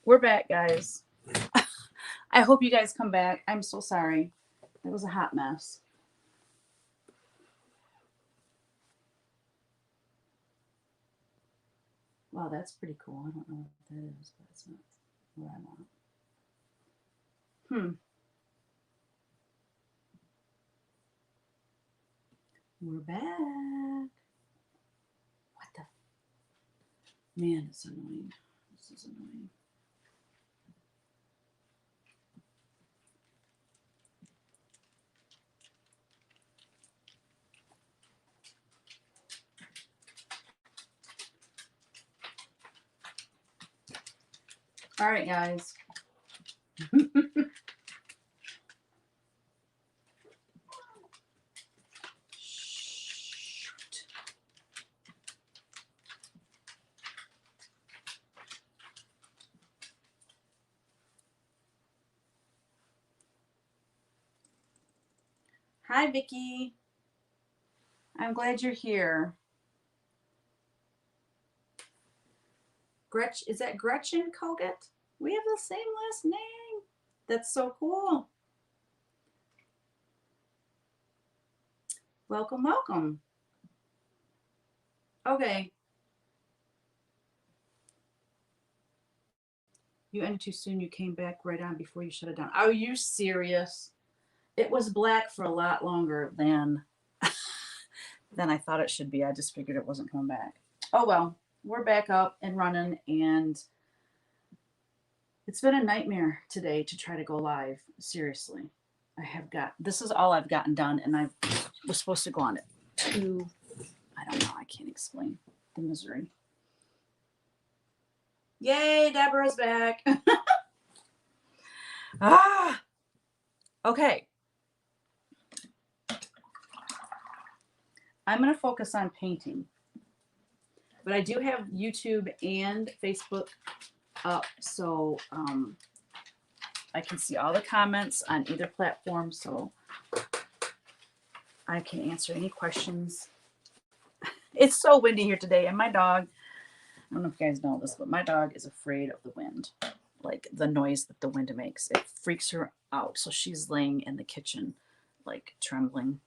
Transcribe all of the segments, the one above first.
We're back, guys. I hope you guys come back. I'm so sorry. It was a hot mess. Wow, that's pretty cool. I don't know what that is, but it's not what I want. We're back. What the? Man, it's annoying. This is annoying. All right, guys. Hi, Vicky. I'm glad you're here. Is that Gretchen Kogut? We have the same last name. That's so cool. Welcome, welcome. Okay. You ended too soon. You came back right on before you shut it down. Are you serious? It was black for a lot longer than than I thought it should be. I just figured it wasn't coming back. Oh well, we're back up and running, and it's been a nightmare today to try to go live. Seriously. This is all I've gotten done, and I was supposed to go on it to, I don't know, I can't explain the misery. Yay, Deborah's back. Okay. I'm going to focus on painting. But I do have YouTube and Facebook up, so I can see all the comments on either platform, so I can answer any questions. It's so windy here today, and my dog, I don't know if you guys know this, but my dog is afraid of the wind, like the noise that the wind makes. It freaks her out, so she's laying in the kitchen, like trembling.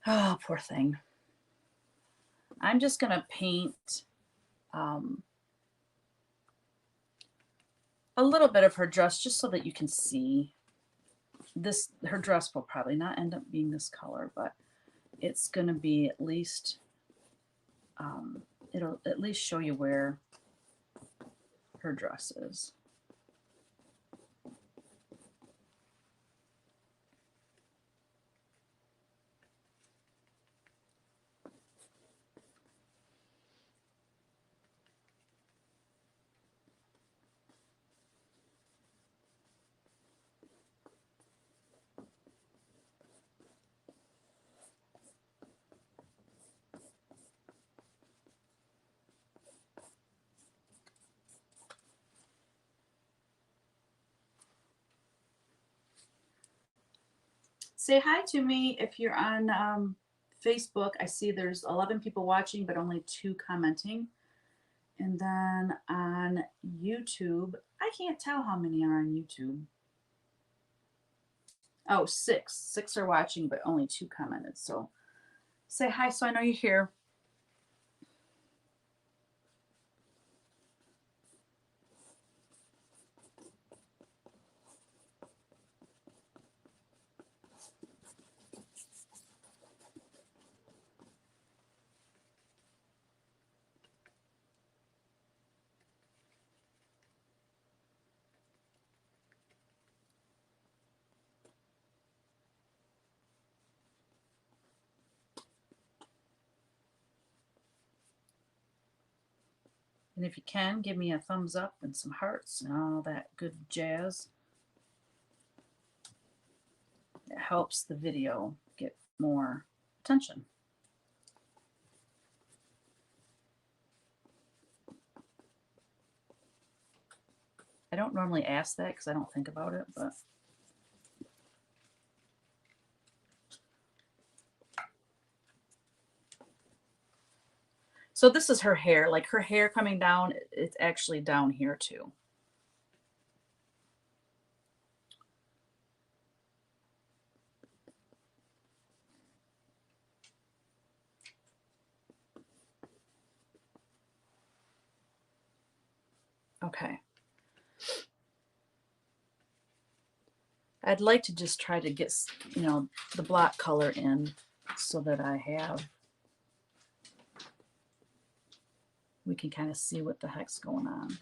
Oh, poor thing. I'm just going to paint a little bit of her dress just so that you can see this. Her dress will probably not end up being this color, but it's going to be at least, it'll at least show you where her dress is. Say hi to me if you're on Facebook. I see there's 11 people watching, but only 2 commenting. And then on YouTube, I can't tell how many are on YouTube. Oh, 6. 6 are watching, but only 2 commented. So say hi so I know you're here. And if you can, give me a thumbs up and some hearts and all that good jazz. It helps the video get more attention. I don't normally ask that because I don't think about it, but so this is her hair. Like her hair coming down, it's actually down here too. Okay. I'd like to just try to get, you know, the block color in so that we can kind of see what the heck's going on.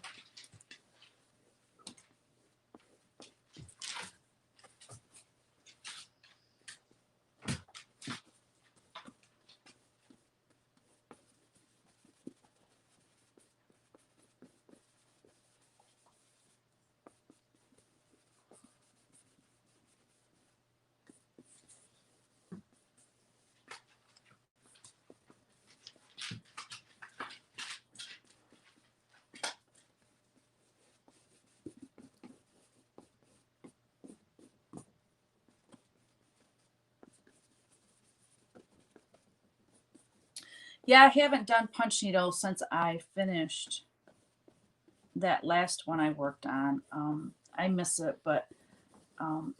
Yeah, I haven't done punch needle since I finished that last one I worked on. I miss it, but I'm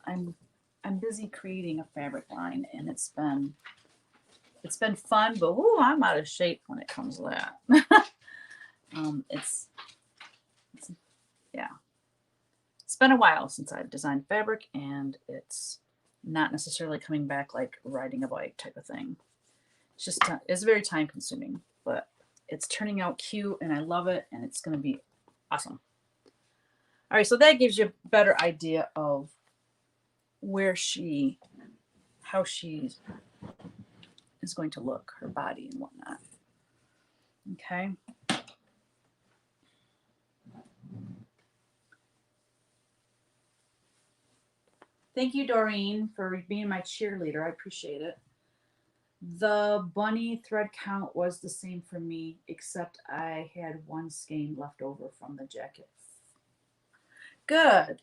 busy creating a fabric line, and it's been fun. But whoo, I'm out of shape when it comes to that. It's yeah, it's been a while since I've designed fabric, and it's not necessarily coming back like riding a bike type of thing. It's just it's very time consuming, but it's turning out cute, and I love it, and it's going to be awesome. All right, so that gives you a better idea of how she is going to look, her body and whatnot. Okay. Thank you, Doreen, for being my cheerleader. I appreciate it. The bunny thread count was the same for me, except I had one skein left over from the jacket. Good.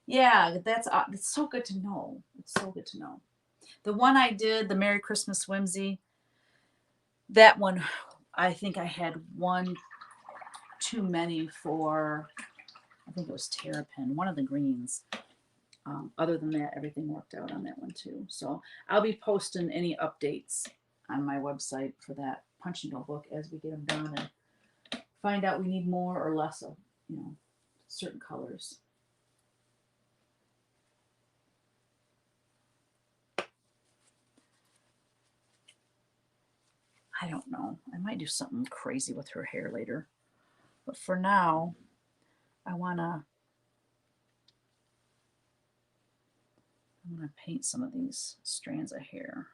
Yeah, that's so good to know. It's so good to know. The one I did, the Merry Christmas Whimsy, that one, I think I had one too many for, I think it was Terrapin, one of the greens. Other than that, everything worked out on that one too. So I'll be posting any updates on my website for that punch needle book as we get them done and find out we need more or less of, you know, certain colors. I don't know. I might do something crazy with her hair later. But for now, I'm gonna paint some of these strands of hair.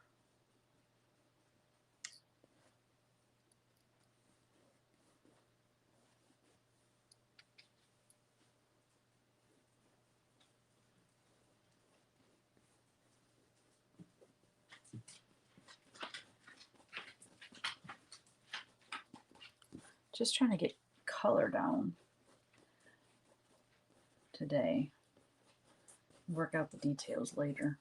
Just trying to get color down today. Work out the details later.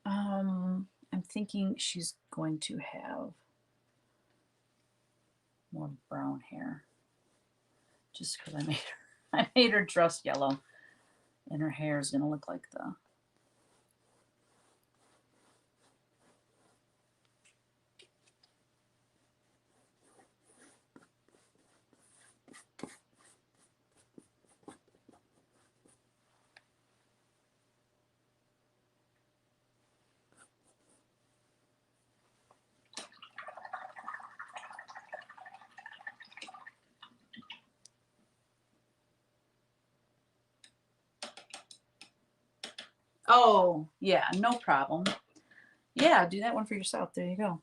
I'm thinking she's going to have more brown hair, just because I made her dress yellow, and her hair is going to look like the. Oh, yeah, no problem. Yeah, do that one for yourself. There you go.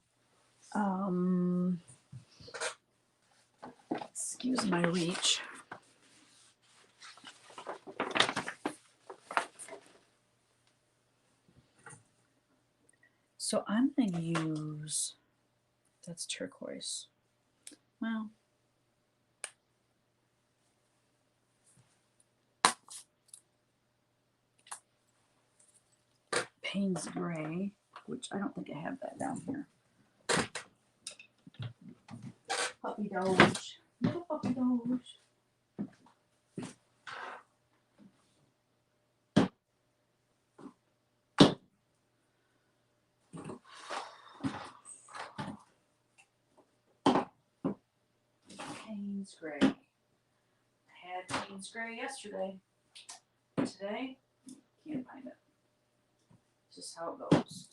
Excuse my reach. So I'm going to use, that's turquoise. Well, Payne's Gray, which I don't think I have that down here. Puppy Doge. Little Puppy Doge. Payne's Gray. I had Payne's Gray yesterday. Today, can't find it. It's just how it goes.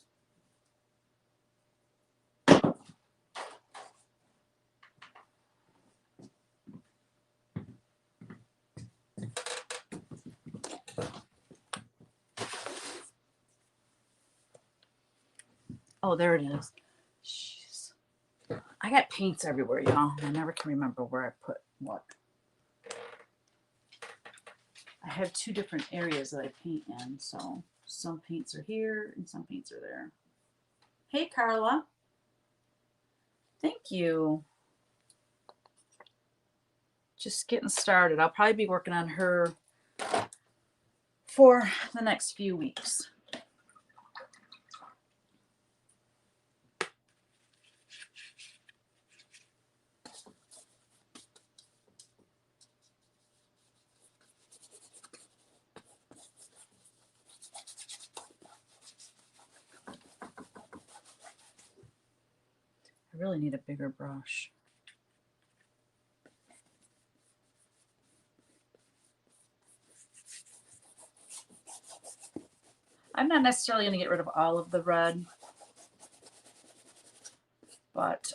Oh, there it is. Jeez. I got paints everywhere, y'all. I never can remember where I put what. I have two different areas that I paint in, so some paints are here and some paints are there. Hey, Carla. Thank you. Just getting started. I'll probably be working on her for the next few weeks. I really need a bigger brush. I'm not necessarily going to get rid of all of the red, but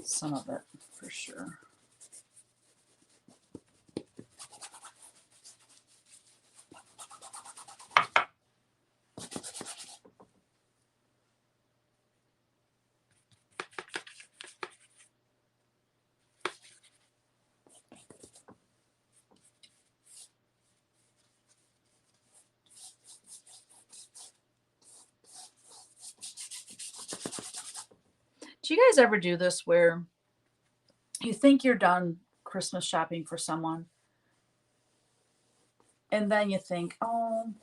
some of it for sure. Do you guys ever do this where you think you're done Christmas shopping for someone and then you think, oh,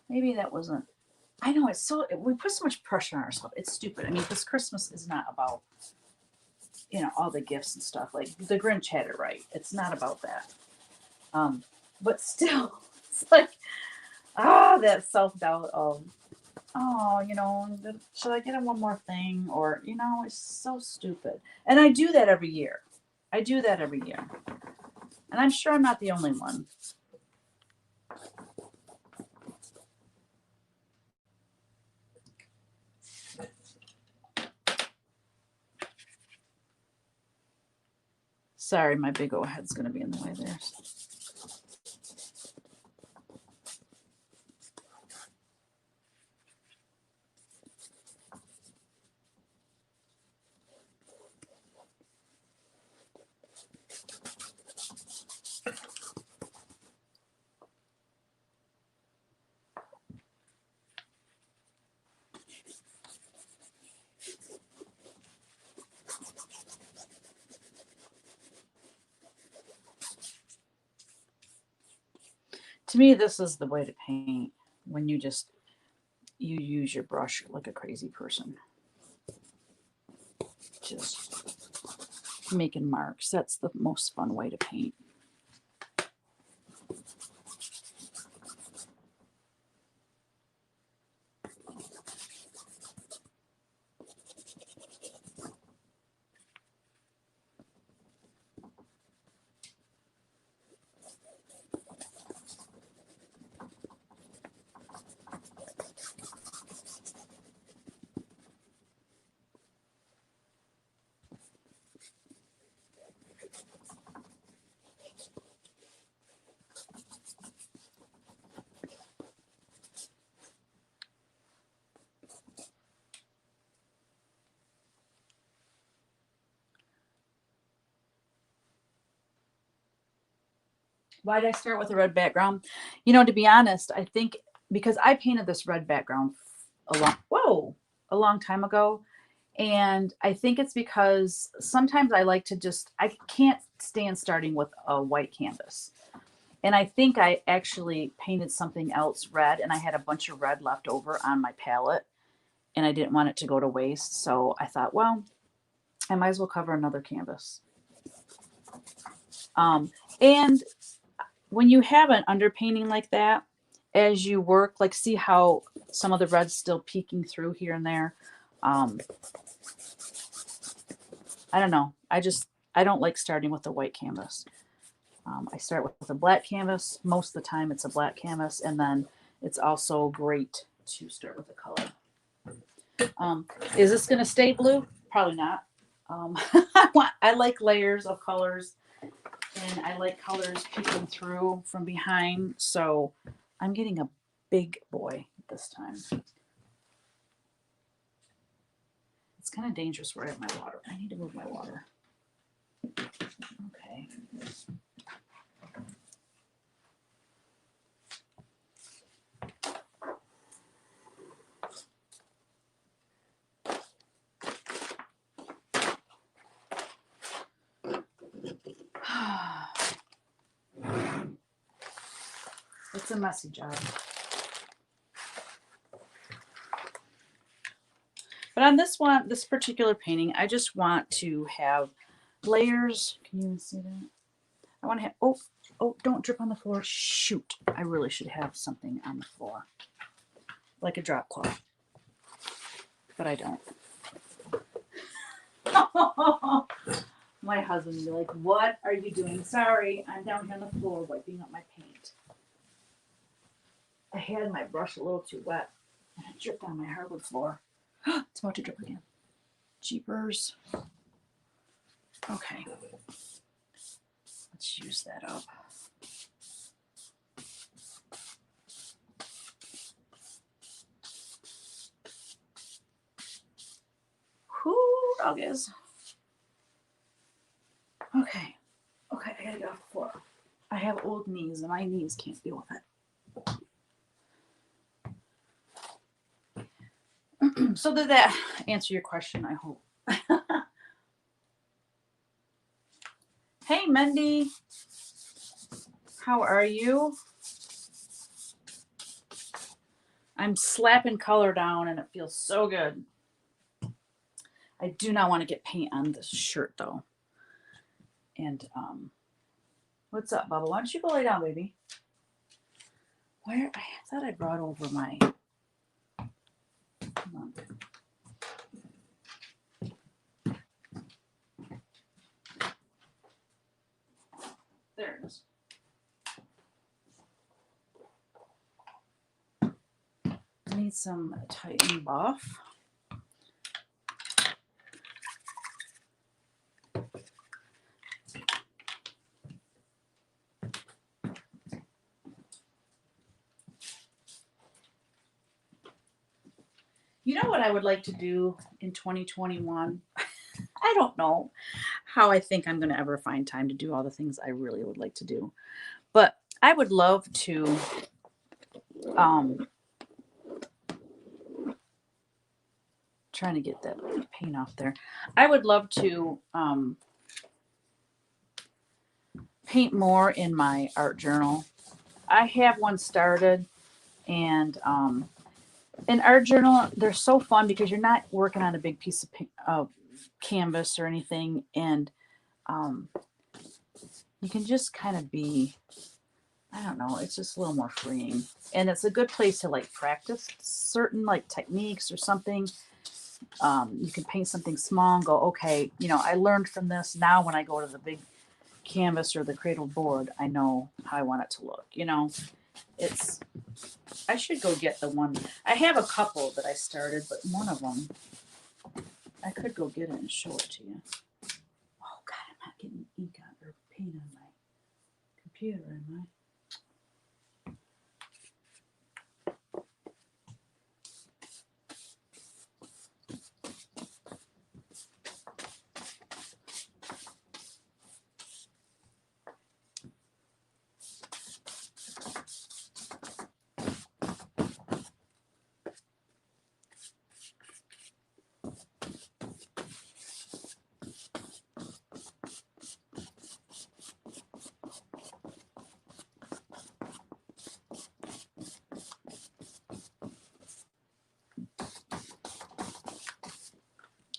maybe that wasn't. I know it's so, we put so much pressure on ourselves. It's stupid. I mean, because Christmas is not about, you know, all the gifts and stuff. Like the Grinch had it right. It's not about that. But still, it's like, that self-doubt of, oh, you know, should I get him one more thing? Or, you know, it's so stupid. And I do that every year. I do that every year. And I'm sure I'm not the only one. Sorry, my big old head's going to be in the way there. To me, this is the way to paint when you use your brush like a crazy person. Just making marks. That's the most fun way to paint. Why did I start with a red background? You know, to be honest, I think because I painted this red background a long time ago. And I think it's because sometimes I like to I can't stand starting with a white canvas. And I think I actually painted something else red and I had a bunch of red left over on my palette and I didn't want it to go to waste. So I thought, well, I might as well cover another canvas. And when you have an underpainting like that, as you work, like see how some of the red's still peeking through here and there. I don't know. I don't like starting with a white canvas. I start with a black canvas. Most of the time it's a black canvas, and then it's also great to start with a color. Is this going to stay blue? Probably not. I like layers of colors, and I like colors peeking through from behind. So I'm getting a big boy this time. It's kind of dangerous where I have my water. I need to move my water. Okay. It's a messy job. But on this one, this particular painting, I just want to have layers. Can you even see that? I want to have, oh, don't drip on the floor. Shoot. I really should have something on the floor. Like a drop cloth. But I don't. My husband would be like, what are you doing? Sorry, I'm down here on the floor wiping up my paint. I had my brush a little too wet and it dripped on my hardwood floor. It's about to drip again. Jeepers. Okay. Let's use that up. Whoo, doggies. Okay. Okay, I gotta get off the floor. I have old knees and my knees can't deal with it. So did that answer your question, I hope. Hey, Mendy. How are you? I'm slapping color down and it feels so good. I do not want to get paint on this shirt though. And what's up, Bubba? Why don't you go lay down, baby? Where? I thought I brought over my. Come on. There it is. I need some Titan buff. You know what I would like to do in 2021? I don't know how I think I'm going to ever find time to do all the things I really would like to do. But I would love to trying to get that paint off there. I would love to paint more in my art journal. I have one started, and an art journal, they're so fun because you're not working on a big piece of canvas or anything, and you can just kind of be, I don't know, it's just a little more freeing, and it's a good place to like practice certain like techniques or something. You can paint something small and go, okay, you know, I learned from this. Now when I go to the big canvas or the cradle board, I know how I want it to look. You know, it's, I should go get the one. I have a couple that I started, but one of them, I could go get it and show it to you. Oh God, I'm not getting ink on or paint on my computer, am I?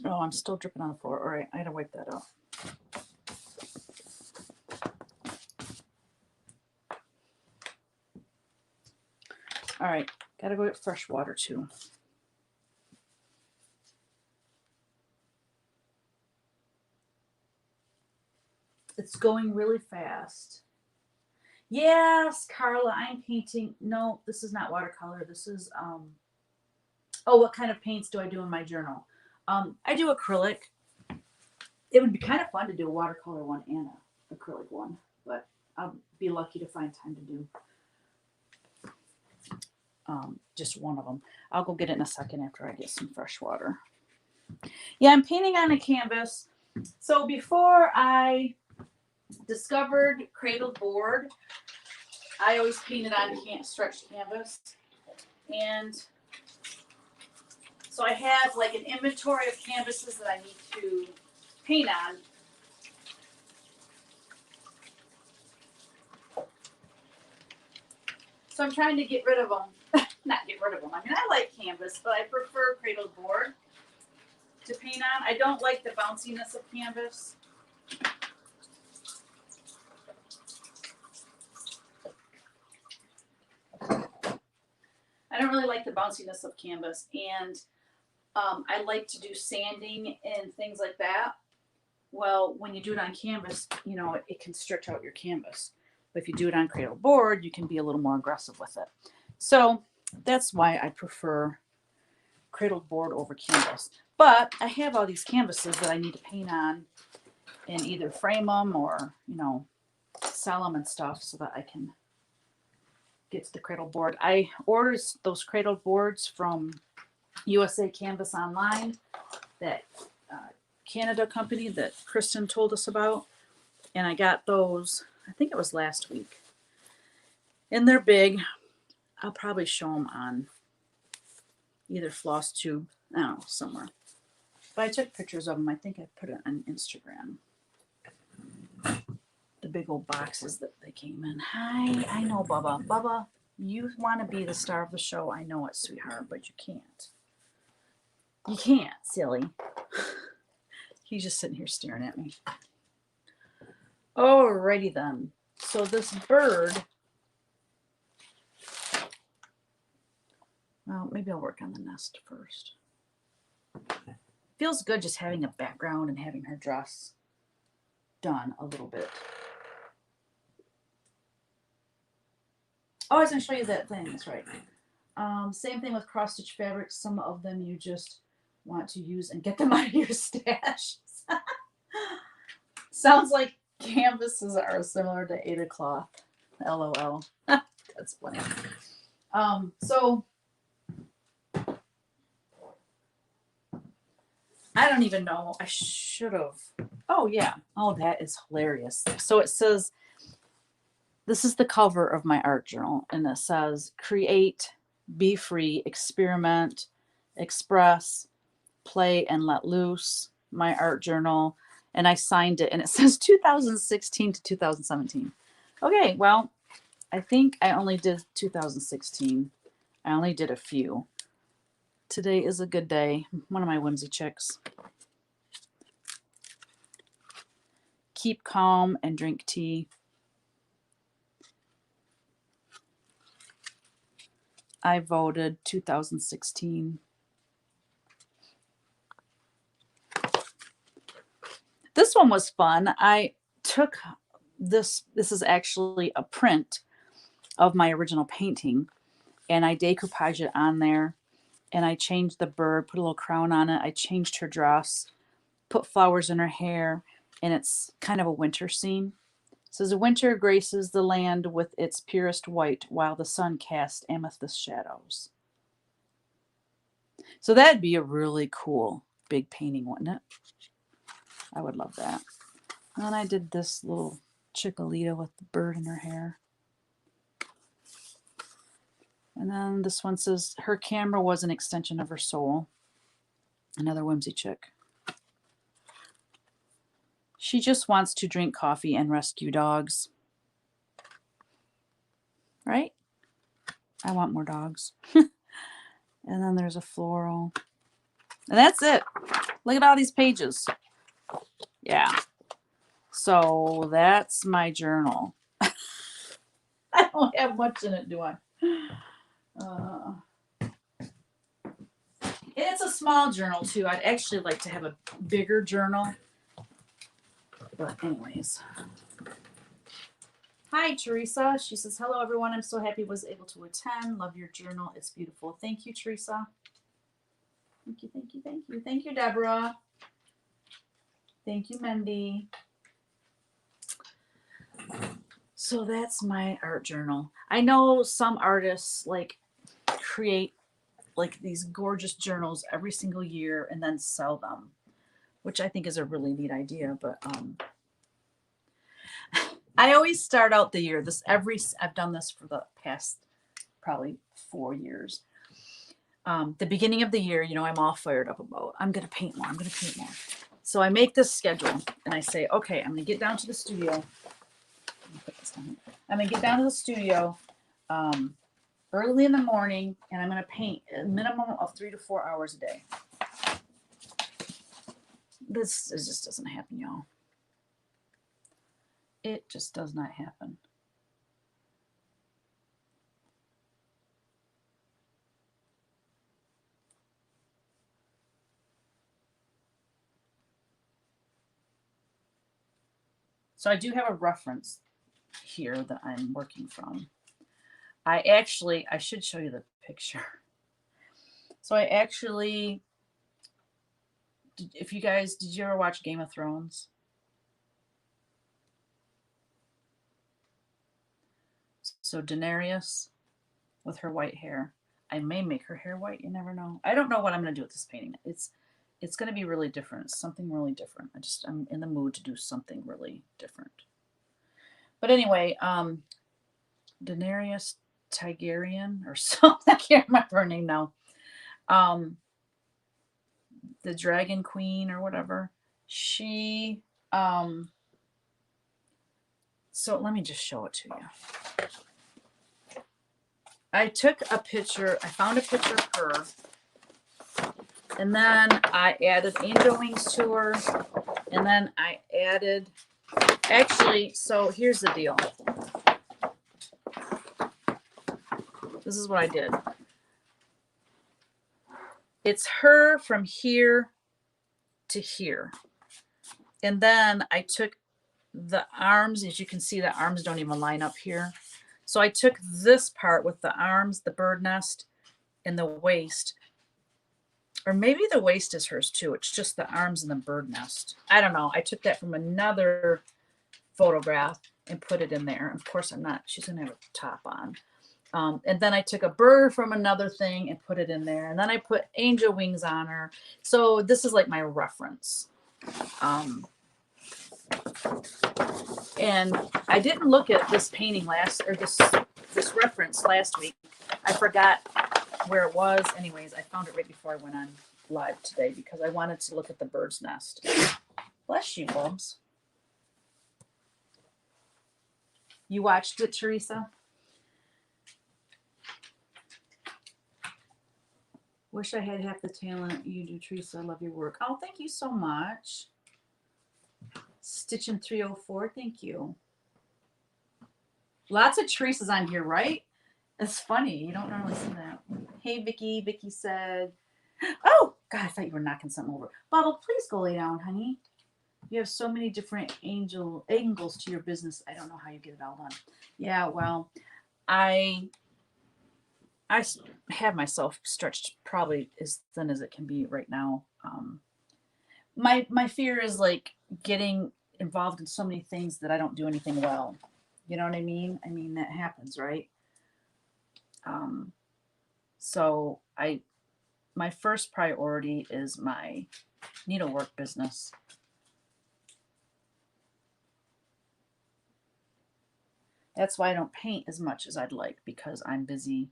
Oh, I'm still dripping on the floor. All right, I gotta wipe that off. All right, gotta go get fresh water too. It's going really fast. Yes, Carla, I'm painting. No, this is not watercolor. This is, oh, what kind of paints do I do in my journal? I do acrylic. It would be kind of fun to do a watercolor one and a acrylic one, but I'll be lucky to find time to do just one of them. I'll go get it in a second after I get some fresh water. Yeah, I'm painting on a canvas. So before I discovered cradled board, I always painted on stretched canvas. And so I have like an inventory of canvases that I need to paint on. So I'm trying to get rid of them. Not get rid of them. I mean, I like canvas, but I prefer cradled board to paint on. I don't like the bounciness of canvas. I don't really like the bounciness of canvas, and I like to do sanding and things like that. Well, when you do it on canvas, you know, it can stretch out your canvas. But if you do it on cradle board, you can be a little more aggressive with it. So that's why I prefer cradled board over canvas. But I have all these canvases that I need to paint on and either frame them or, you know, sell them and stuff so that I can get to the cradle board. I ordered those cradled boards from USA Canvas Online, that Canada company that Kristen told us about. And I got those, I think it was last week. And they're big. I'll probably show them on either floss tube, I don't know, somewhere. But I took pictures of them. I think I put it on Instagram. The big old boxes that they came in. Hi, I know, Bubba. Bubba, you want to be the star of the show. I know it, sweetheart, but you can't. You can't, silly. He's just sitting here staring at me. Alrighty then. So this bird, well, maybe I'll work on the nest first. Feels good just having a background and having her dress done a little bit. Oh, I was going to show you that thing. That's right. Same thing with cross stitch fabrics. Some of them you just want to use and get them out of your stash. Sounds like canvases are similar to Ada cloth. LOL. That's funny. So I don't even know. I should have. Oh yeah. Oh, that is hilarious. So it says, this is the cover of my art journal, and it says, create, be free, experiment, express, play, and let loose, my art journal. And I signed it, and it says 2016 to 2017. Okay, well, I think I only did 2016. I only did a few. Today is a good day. One of my whimsy chicks. Keep calm and drink tea. I voted 2016. This one was fun. I took this is actually a print of my original painting, and I decoupaged it on there, and I changed the bird, put a little crown on it. I changed her dress, put flowers in her hair, and it's kind of a winter scene. It says, winter graces the land with its purest white while the sun casts amethyst shadows. So that'd be a really cool big painting, wouldn't it? I would love that. And then I did this little Chicolita with the bird in her hair. And then this one says, her camera was an extension of her soul. Another whimsy chick. She just wants to drink coffee and rescue dogs. Right? I want more dogs. And then there's a floral. And that's it. Look at all these pages. Yeah. So that's my journal. I don't have much in it, do I? It's a small journal too. I'd actually like to have a bigger journal. But anyways, Hi, Teresa. She says, hello, everyone. I'm so happy I was able to attend. Love your journal. It's beautiful. Thank you, Teresa. Thank you, thank you, thank you. Thank you, Deborah. Thank you, Mendy. So that's my art journal. I know some artists like create like these gorgeous journals every single year and then sell them, which I think is a really neat idea. But I always start out the year I've done this for the past probably 4 years. The beginning of the year, you know, I'm all fired up about I'm gonna paint more. I'm gonna paint more. So I make this schedule and I say, okay, I'm gonna get down to the studio. Let me put this down here. I'm gonna get down to the studio early in the morning and I'm gonna paint a minimum of 3 to 4 hours a day. This just doesn't happen, y'all. It just does not happen. So I do have a reference here that I'm working from. I should show you the picture. So I actually, if you guys, did you ever watch Game of Thrones? So Daenerys with her white hair. I may make her hair white. You never know. I don't know what I'm going to do with this painting. It's going to be really different. Something really different. I'm in the mood to do something really different. But anyway, Daenerys Targaryen or something. I can't remember her name now. The Dragon Queen or whatever. She so let me just show it to you. I took a picture, I found a picture of her, and then I added angel wings to her, and then I added, actually, so here's the deal. This is what I did. It's her from here to here. And then I took the arms, as you can see, the arms don't even line up here. So I took this part with the arms, the bird nest, and the waist. Or maybe the waist is hers too. It's just the arms and the bird nest. I don't know. I took that from another photograph and put it in there. Of course, she's going to have a top on. And then I took a bird from another thing and put it in there. And then I put angel wings on her. So this is like my reference. And I didn't look at this painting this reference last week. I forgot where it was. Anyways, I found it right before I went on live today because I wanted to look at the bird's nest. Bless you, Bubs. You watched it, Teresa? Wish I had half the talent you do, Teresa. I love your work. Oh, thank you so much. Stitchin 304, thank you. Lots of Teresas on here, right? It's funny. You don't normally see that. Hey, Vicky. Vicky said, oh, God, I thought you were knocking something over. Bubble, please go lay down, honey. You have so many different angles to your business. I don't know how you get it all done. Yeah, well, I have myself stretched probably as thin as it can be right now. My fear is like getting involved in so many things that I don't do anything well. You know what I mean? I mean, that happens, right? So my first priority is my needlework business. That's why I don't paint as much as I'd like because I'm busy,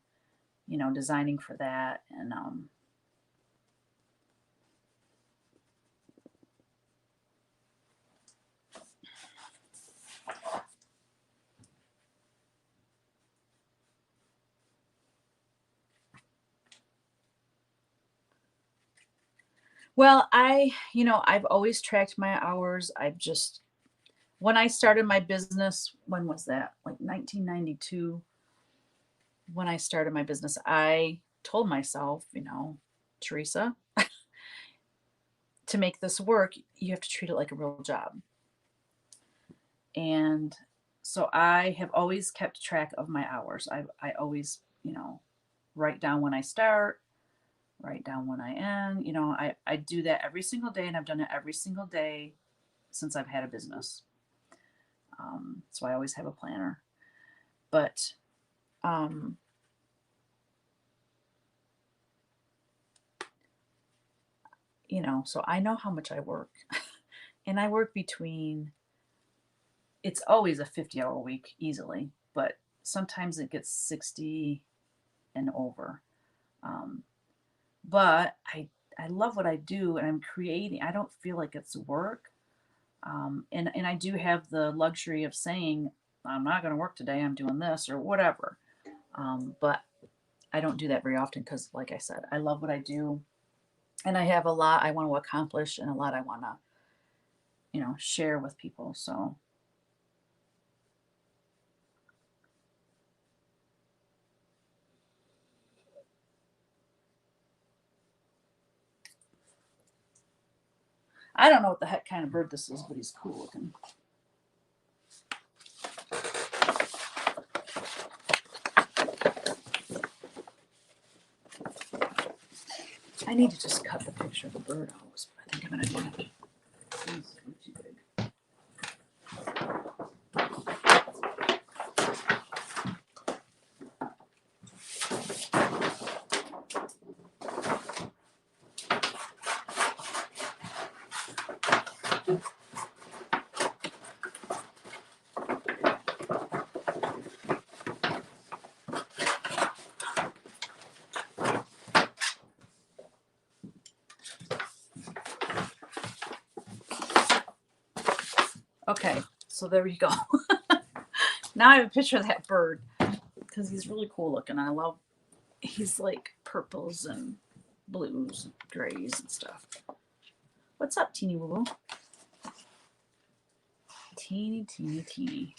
you know, designing for that. And well, I've always tracked my hours. When I started my business, when was that? Like 1992. When I started my business, I told myself, Teresa, to make this work, you have to treat it like a real job. And So I have always kept track of my hours. I always, write down when I start, write down when I end. I do that every single day, and I've done it every single day since I've had a business. So I always have a planner. But um, so I know how much I work. And I work between, it's always a 50-hour week easily, but sometimes it gets 60 and over. Um, but I love what I do, and I'm creating. I don't feel like it's work. And I do have the luxury of saying, I'm not going to work today, I'm doing this or whatever. But I don't do that very often because, like I said, I love what I do. And I have a lot I want to accomplish and a lot I want to, share with people. So I don't know what the heck kind of bird this is, but he's cool looking. I need to just cut the picture of the bird out, but I think I'm going to do it. It's too big. Okay, so there you go. Now I have a picture of that bird because he's really cool looking. He's like purples and blues, and grays and stuff. What's up, teeny woo woo? Teeny, teeny, teeny.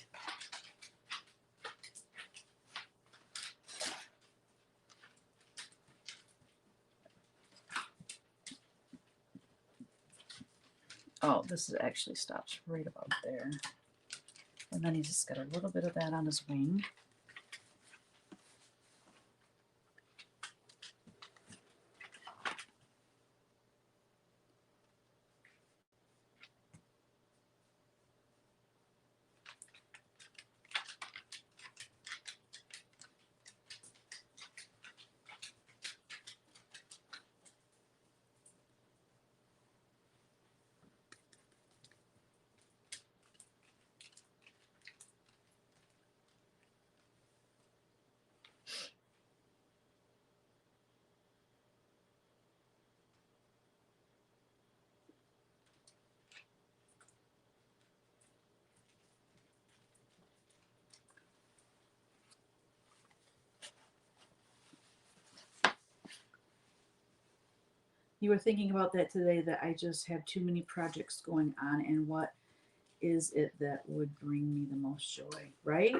Oh, this is actually stops right about there. And then he's just got a little bit of that on his wing. You were thinking about that today, that I just have too many projects going on, and what is it that would bring me the most joy, right?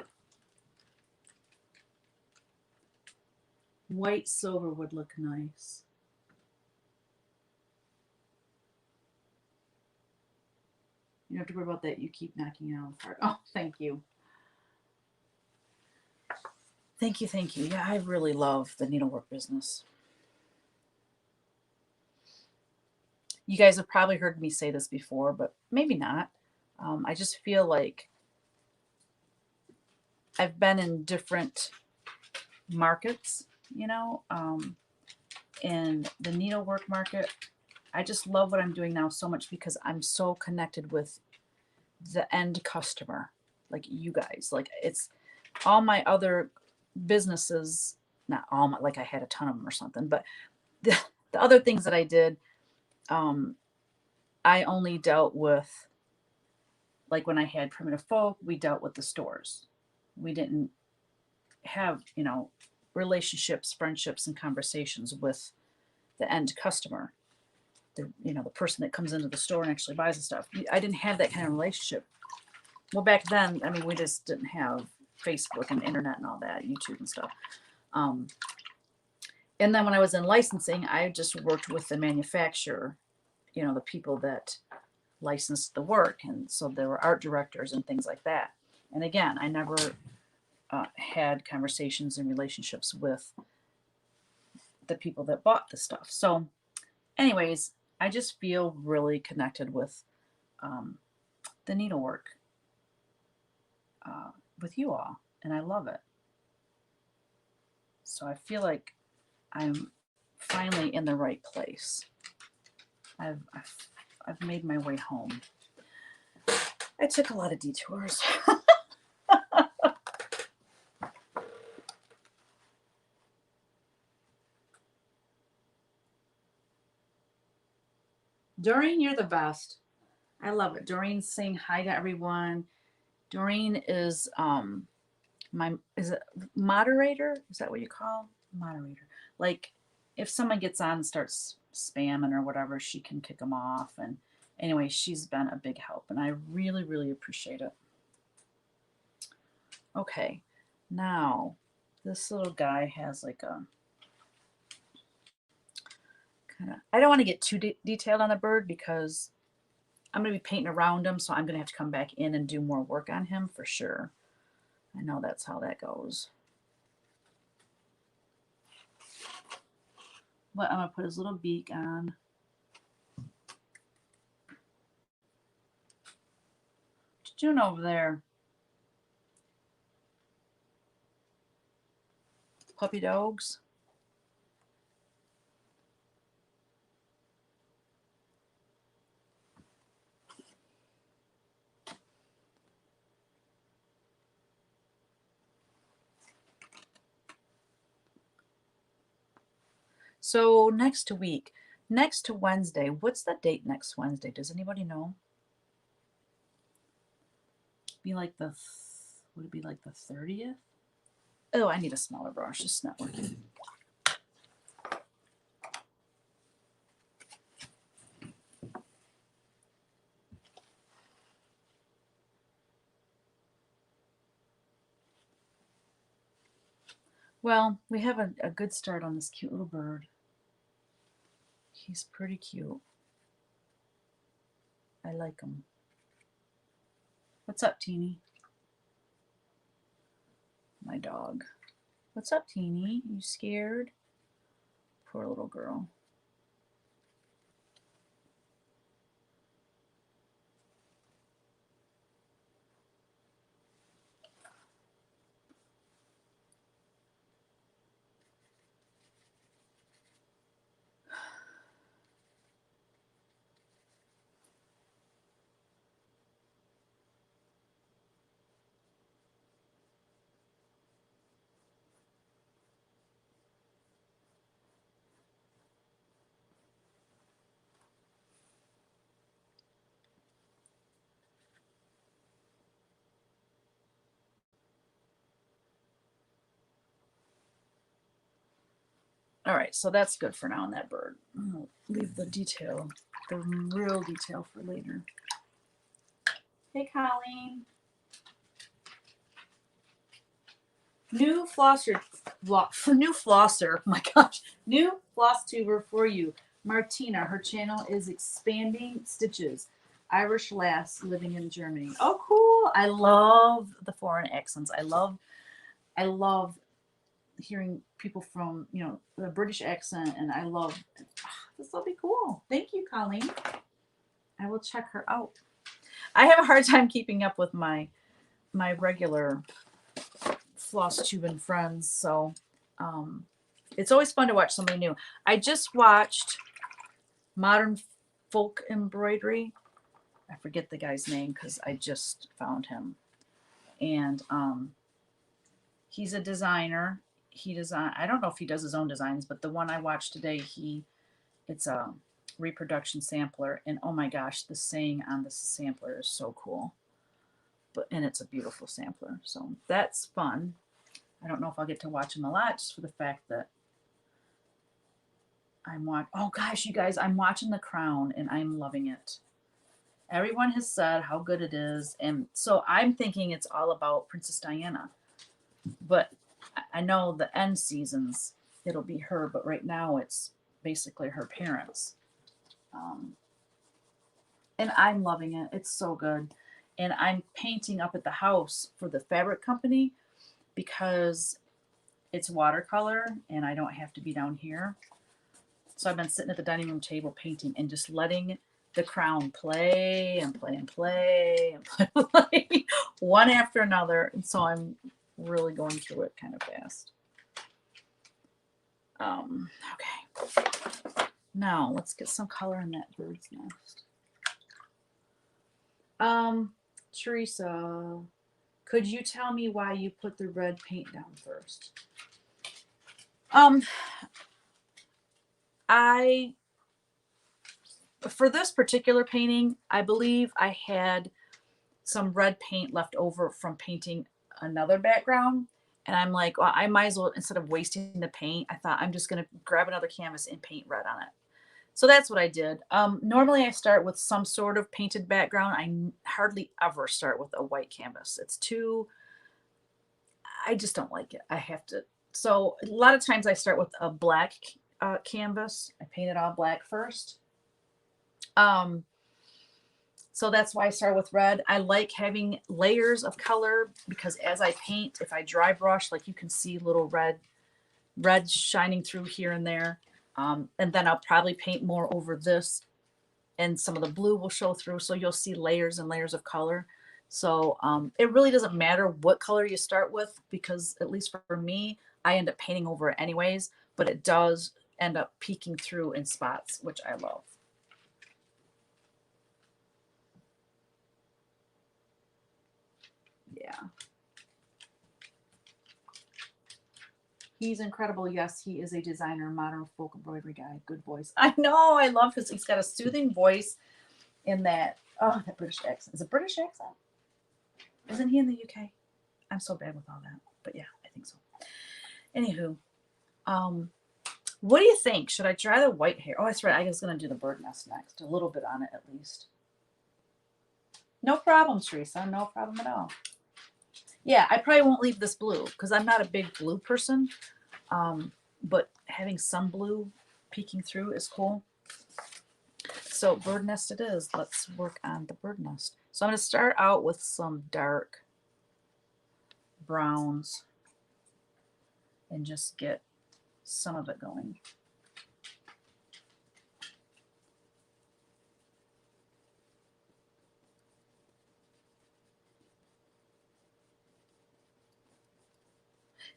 White silver would look nice. You don't have to worry about that. You keep knocking it out of the park. Oh, thank you. Thank you, thank you. Yeah, I really love the needlework business. You guys have probably heard me say this before, but maybe not. I just feel like I've been in different markets, in the needlework market. I just love what I'm doing now so much because I'm so connected with the end customer, like you guys. Like, it's all my other businesses, not all my, like I had a ton of them or something, but the other things that I did, I only dealt with, like when I had Primitive Folk, we dealt with the stores. We didn't have, relationships, friendships, and conversations with the end customer. The person that comes into the store and actually buys the stuff. I didn't have that kind of relationship. Well, back then, I mean, we just didn't have Facebook and internet and all that, YouTube and stuff. And then when I was in licensing, I just worked with the manufacturer, the people that licensed the work. And so there were art directors and things like that. And again, I never had conversations and relationships with the people that bought the stuff. So, anyways, I just feel really connected with the needlework with you all, and I love it. So I feel like I'm finally in the right place. I've made my way home. I took a lot of detours. Doreen, you're the best. I love it. Doreen's saying hi to everyone. Doreen is is it moderator? Is that what you call moderator? Like if someone gets on and starts spamming or whatever, she can kick them off. And anyway, she's been a big help, and I really, really appreciate it. Okay, now this little guy has like a kind of, I don't want to get too detailed on the bird because I'm going to be painting around him, so I'm going to have to come back in and do more work on him for sure. I know that's how that goes. But I'm going to put his little beak on. What you doing over there? Puppy dogs? So next week, next Wednesday, what's the date next Wednesday? Does anybody know? Be like the, would it be like the 30th? Oh, I need a smaller brush. It's not working. Well, we have a good start on this cute little bird. He's pretty cute. I like him. What's up, Teeny? My dog. What's up, Teeny? You scared? Poor little girl. All right, so that's good for now on that bird. I'll leave the detail, the real detail for later. Hey, Colleen. New flosser, new flosser, my gosh, new floss tuber for you. Martina, her channel is Expanding Stitches. Irish lass living in Germany. Oh, cool. I love the foreign accents. I love hearing people from, you know, the British accent, and I love, this will be cool. Thank you, Colleen. I will check her out. I have a hard time keeping up with my regular floss tubing friends, so it's always fun to watch somebody new. I just watched Modern Folk Embroidery. I forget the guy's name because I just found him, and he's a designer. I don't know if he does his own designs, but the one I watched today, it's a reproduction sampler, and oh my gosh, the saying on the sampler is so cool. And it's a beautiful sampler, so that's fun. I don't know if I'll get to watch him a lot, just for the fact that oh gosh, you guys, I'm watching The Crown and I'm loving it. Everyone has said how good it is, and so I'm thinking it's all about Princess Diana, but I know the end seasons it'll be her, but right now it's basically her parents. And I'm loving it. It's so good. and I'm painting up at the house for the fabric company because it's watercolor and I don't have to be down here. So I've been sitting at the dining room table painting and just letting the crown play and play and play and play, and play one after another. And so I'm really going through it kind of fast. Okay. Now let's get some color in that bird's nest. Teresa, could you tell me why you put the red paint down first? For this particular painting, I believe I had some red paint left over from painting another background. And I'm like, well, I might as well, instead of wasting the paint, I thought I'm just going to grab another canvas and paint red on it. So that's what I did. Normally I start with some sort of painted background. I hardly ever start with a white canvas. It's too, I just don't like it. I have to, so a lot of times I start with a black canvas. I paint it all black first. So that's why I start with red. I like having layers of color because as I paint, if I dry brush, like you can see little red shining through here and there. And then I'll probably paint more over this and some of the blue will show through. So you'll see layers and layers of color. So it really doesn't matter what color you start with because at least for me, I end up painting over it anyways, but it does end up peeking through in spots, which I love. Yeah. He's incredible. Yes, he is a designer, modern folk embroidery guy. Good voice. I know. I love his. He's got a soothing voice in that. Oh, that British accent. Is it British accent? Isn't he in the UK? I'm so bad with all that. But yeah, I think so. Anywho, what do you think? Should I try the white hair? Oh, that's right. I was going to do the bird nest next. A little bit on it at least. No problem, Teresa. No problem at all. Yeah, I probably won't leave this blue because I'm not a big blue person. But having some blue peeking through is cool. So bird nest it is. Let's work on the bird nest. So I'm going to start out with some dark browns and just get some of it going.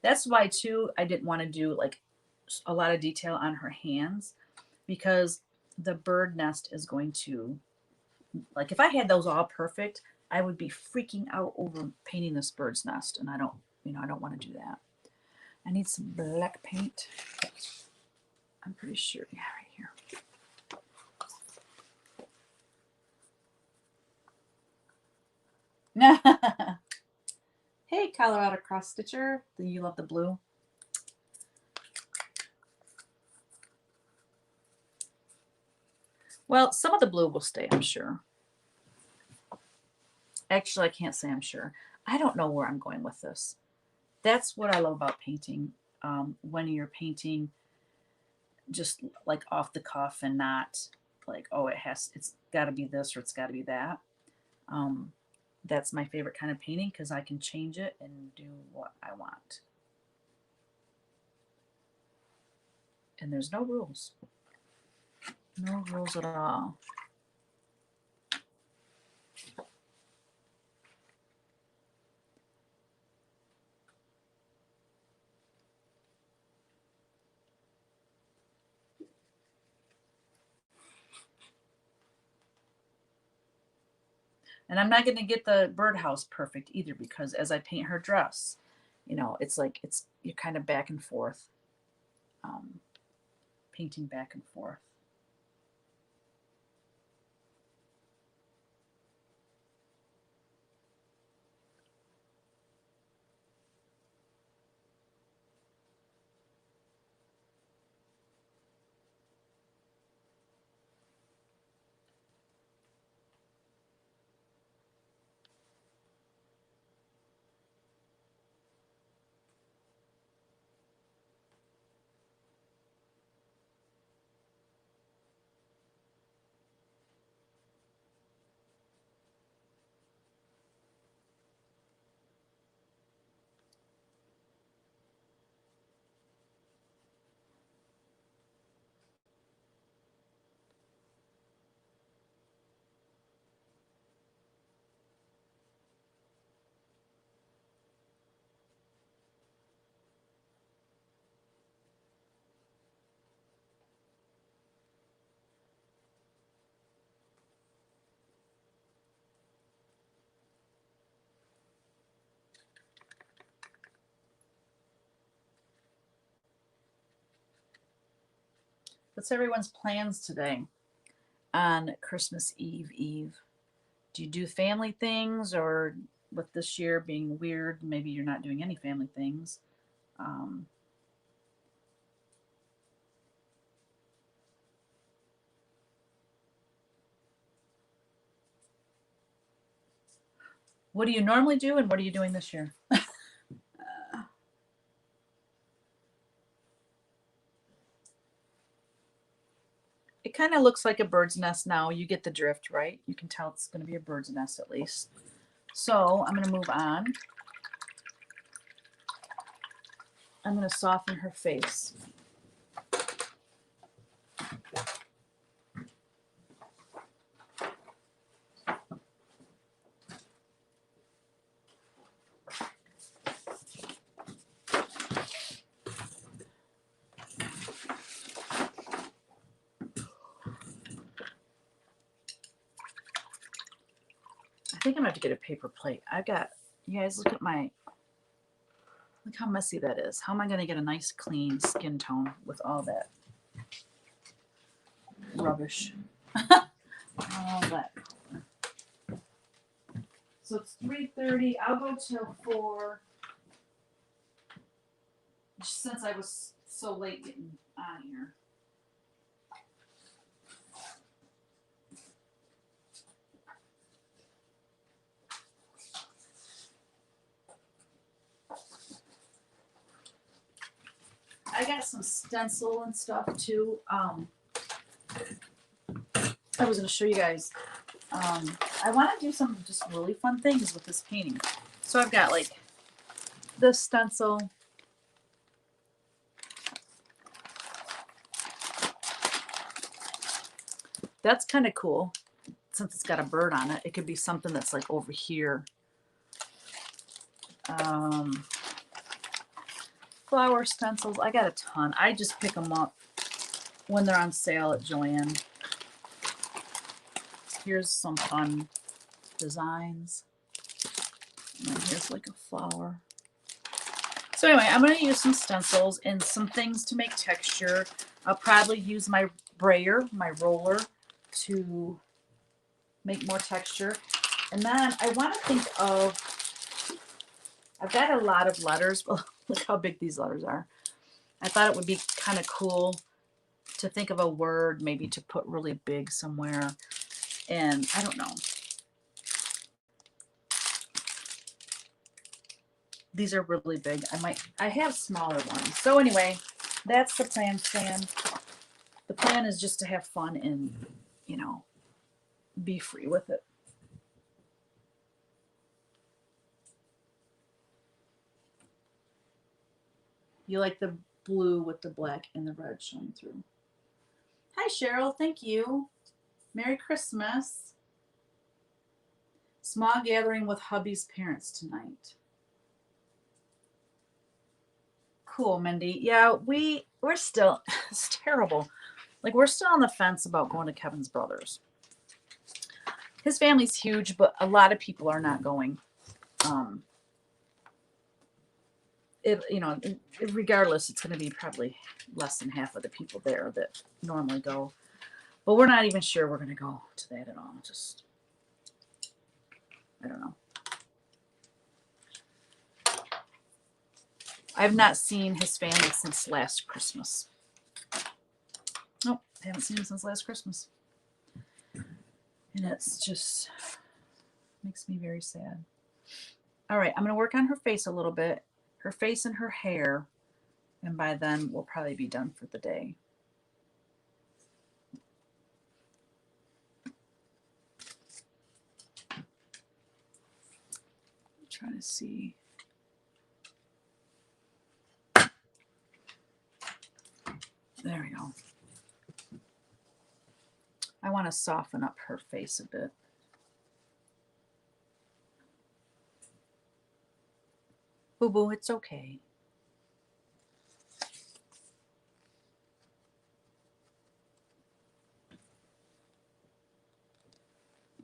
That's why too I didn't want to do like a lot of detail on her hands because the bird nest is going to, like if I had those all perfect, I would be freaking out over painting this bird's nest and I don't want to do that. I need some black paint. I'm pretty sure, yeah, right here. Hey, Colorado Cross Stitcher. You love the blue. Well, some of the blue will stay, I'm sure. Actually, I can't say I'm sure. I don't know where I'm going with this. That's what I love about painting. When you're painting just like off the cuff and not like, oh, it's got to be this or it's got to be that. That's my favorite kind of painting because I can change it and do what I want. And there's no rules. No rules at all. And I'm not going to get the birdhouse perfect either because as I paint her dress, it's like you're kind of back and forth, painting back and forth. What's everyone's plans today on Christmas Eve? Do you do family things, or with this year being weird, maybe you're not doing any family things? Um, what do you normally do, and what are you doing this year? It kind of looks like a bird's nest now. You get the drift, right? You can tell it's going to be a bird's nest at least. So I'm going to move on. I'm going to soften her face. I think I'm going to have to get a paper plate. I've got, you guys look at my, look how messy that is. How am I going to get a nice clean skin tone with all that rubbish? All that. So it's 3:30. I'll go till 4. Since I was so late getting on here. I got some stencil and stuff too. I was going to show you guys. I want to do some just really fun things with this painting. So I've got like this stencil. That's kind of cool since it's got a bird on it. It could be something that's like over here. Flower stencils. I got a ton. I just pick them up when they're on sale at Joann. Here's some fun designs. And here's like a flower. So anyway, I'm going to use some stencils and some things to make texture. I'll probably use my brayer, my roller, to make more texture. And then I want to think of, I've got a lot of letters. Well, look how big these letters are. I thought it would be kind of cool to think of a word maybe to put really big somewhere. And I don't know. These are really big. I have smaller ones. So anyway, that's the plan, Stan. The plan is just to have fun and, you know, be free with it. You like the blue with the black and the red showing through. Hi, Cheryl. Thank you. Merry Christmas. Small gathering with hubby's parents tonight. Cool, Mindy. Yeah, we're still, it's terrible. Like, we're still on the fence about going to Kevin's brother's. His family's huge, but a lot of people are not going. Regardless, it's going to be probably less than half of the people there that normally go. But we're not even sure we're going to go to that at all. Just, I don't know. I've not seen his family since last Christmas. Nope, I haven't seen him since last Christmas. And it's just makes me very sad. All right, I'm going to work on her face a little bit. Her face and her hair. And by then, we'll probably be done for the day. I'm trying to see. There we go. I want to soften up her face a bit. Boo-boo, it's okay.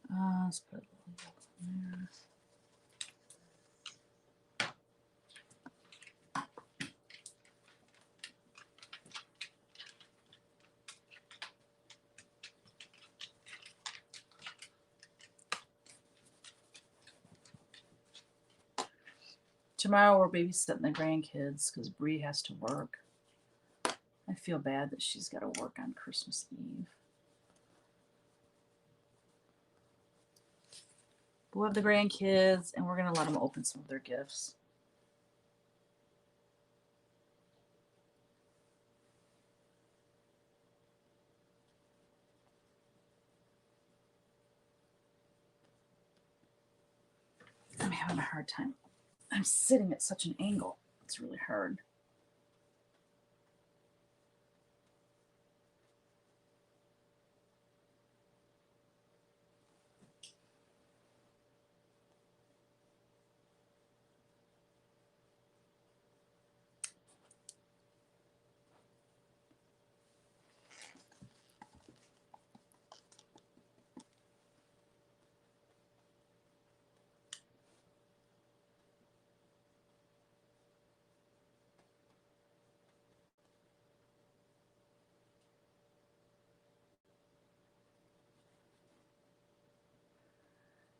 Let's put a little there. Tomorrow we're babysitting the grandkids because Bree has to work. I feel bad that she's got to work on Christmas Eve. We'll have the grandkids and we're going to let them open some of their gifts. I'm having a hard time. I'm sitting at such an angle. It's really hard.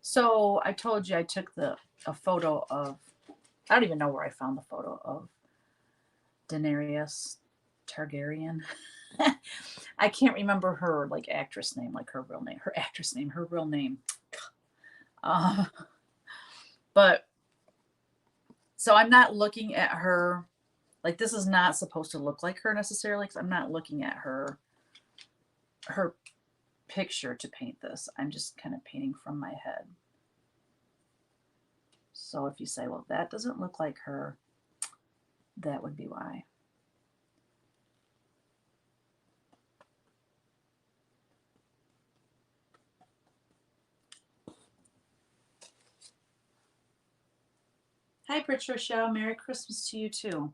So I told you I took a photo of, I don't even know where I found the photo of Daenerys Targaryen. I can't remember her like actress name, like her real name, her real name. But so I'm not looking at her, like this is not supposed to look like her necessarily because I'm not looking at her picture to paint this. I'm just kind of painting from my head. So if you say, well, that doesn't look like her, that would be why. Hi, Patricia. Merry Christmas to you, too.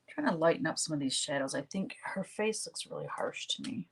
Trying to lighten up some of these shadows. I think her face looks really harsh to me.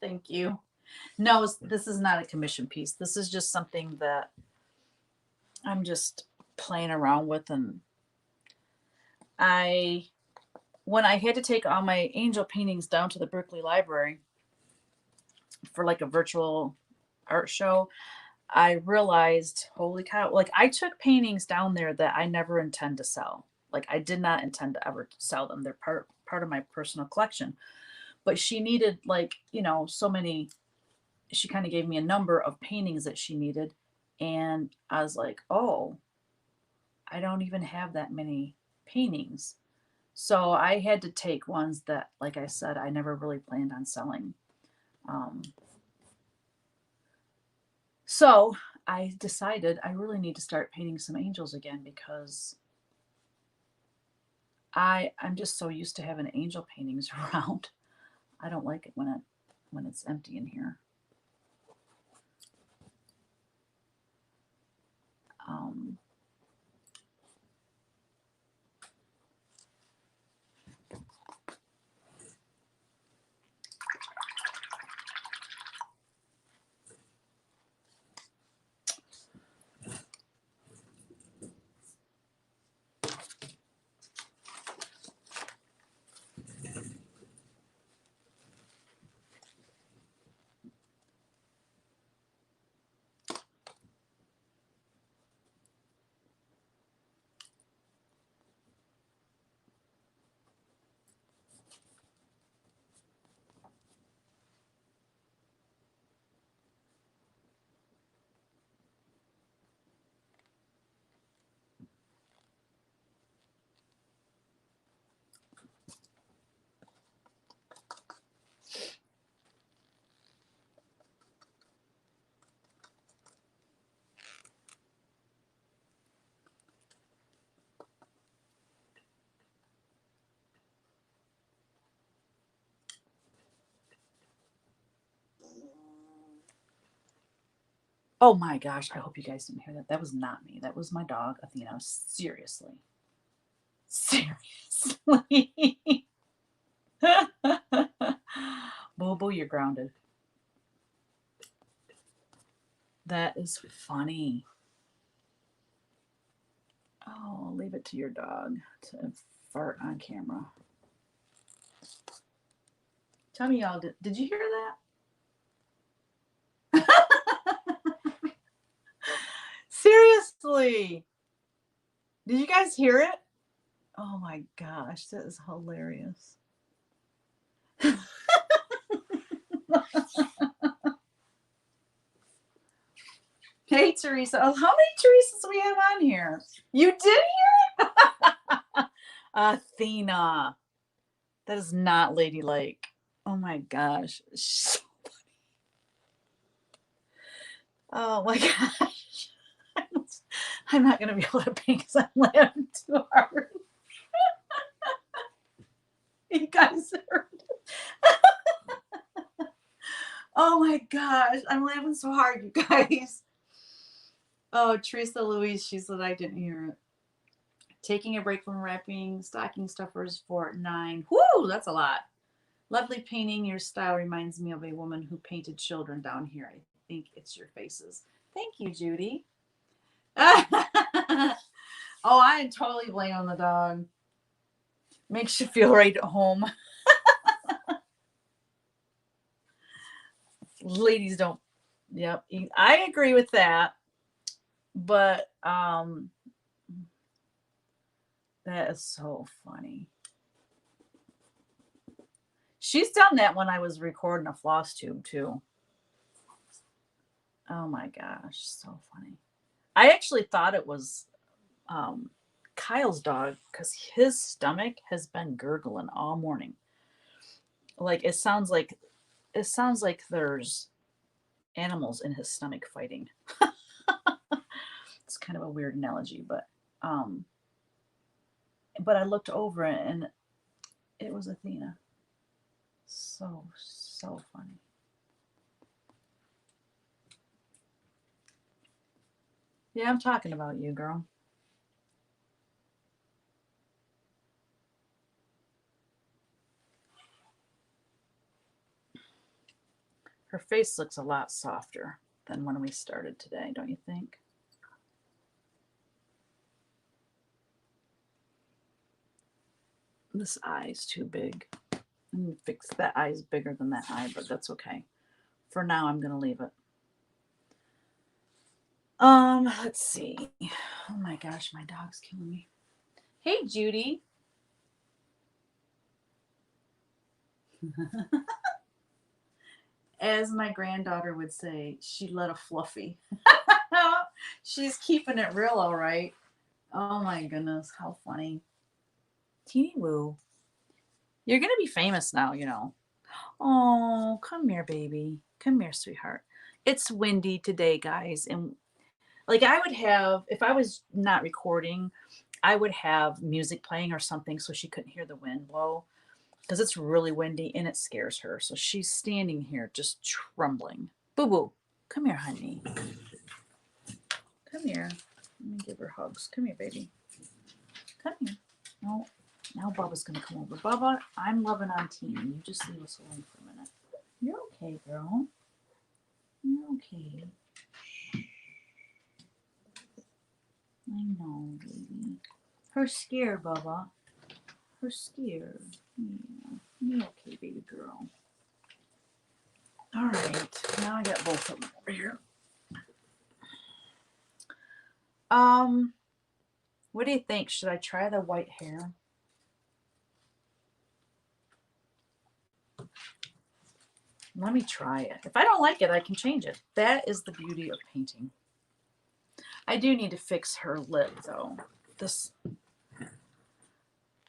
Thank you. No, this is not a commission piece. This is just something that I'm just playing around with. And when I had to take all my angel paintings down to the Berkeley Library for like a virtual art show, I realized, holy cow, like I took paintings down there that I never intend to sell. Like I did not intend to ever sell them. They're part of my personal collection. But she needed like, so many, she kind of gave me a number of paintings that she needed. And I was like, oh, I don't even have that many paintings. So I had to take ones that, like I said, I never really planned on selling. So I decided I really need to start painting some angels again because I'm just so used to having angel paintings around. I don't like it when it's empty in here. Um, oh my gosh, I hope you guys didn't hear that. That was not me. That was my dog, Athena. Seriously. Seriously. Bobo, you're grounded. That is funny. Oh, leave it to your dog to fart on camera. Tell me, y'all, did you hear that? Seriously. Did you guys hear it? Oh my gosh, that is hilarious. Hey, Teresa. Oh, how many Teresas do we have on here? You did hear it? Athena. That is not ladylike. Oh my gosh. Oh my gosh. I'm not going to be able to paint because I'm laughing too hard. You guys heard it. Oh my gosh. I'm laughing so hard, you guys. Oh, Teresa Louise, she said I didn't hear it. Taking a break from wrapping stocking stuffers for 9. Whoo, that's a lot. Lovely painting. Your style reminds me of a woman who painted children down here. I think it's your faces. Thank you, Judy. Oh, I am totally blaming the dog. Makes you feel right at home. Ladies don't. Yep, I agree with that. But that is so funny. She's done that when I was recording a floss tube too. Oh my gosh, so funny. I actually thought it was Kyle's dog because his stomach has been gurgling all morning. Like it sounds like there's animals in his stomach fighting. It's kind of a weird analogy, but I looked over it and it was Athena. So funny. Yeah, I'm talking about you, girl. Her face looks a lot softer than when we started today, don't you think? This eye's too big. I'm gonna fix that eye's bigger than that eye, but that's okay. For now, I'm gonna leave it. Let's see. Oh my gosh, my dog's killing me. Hey, Judy. As my granddaughter would say, she let a fluffy. She's keeping it real, all right. Oh my goodness, how funny. Teeny Woo. You're gonna be famous now, you know. Oh, come here, baby. Come here, sweetheart. It's windy today, guys. And like I would have, if I was not recording, I would have music playing or something so she couldn't hear the wind blow. because it's really windy and it scares her. So she's standing here just trembling. Boo Boo, come here, honey. Come here. Let me give her hugs. Come here, baby. Come here. No, now Bubba's gonna come over. Bubba, I'm loving on Tina. You just leave us alone for a minute. You're okay, girl. You're okay. I know, baby. Her scared, Bubba. Her scared. Yeah. You okay, baby girl. All right. Now I got both of them over here. What do you think? Should I try the white hair? Let me try it. If I don't like it, I can change it. That is the beauty of painting. I do need to fix her lip though.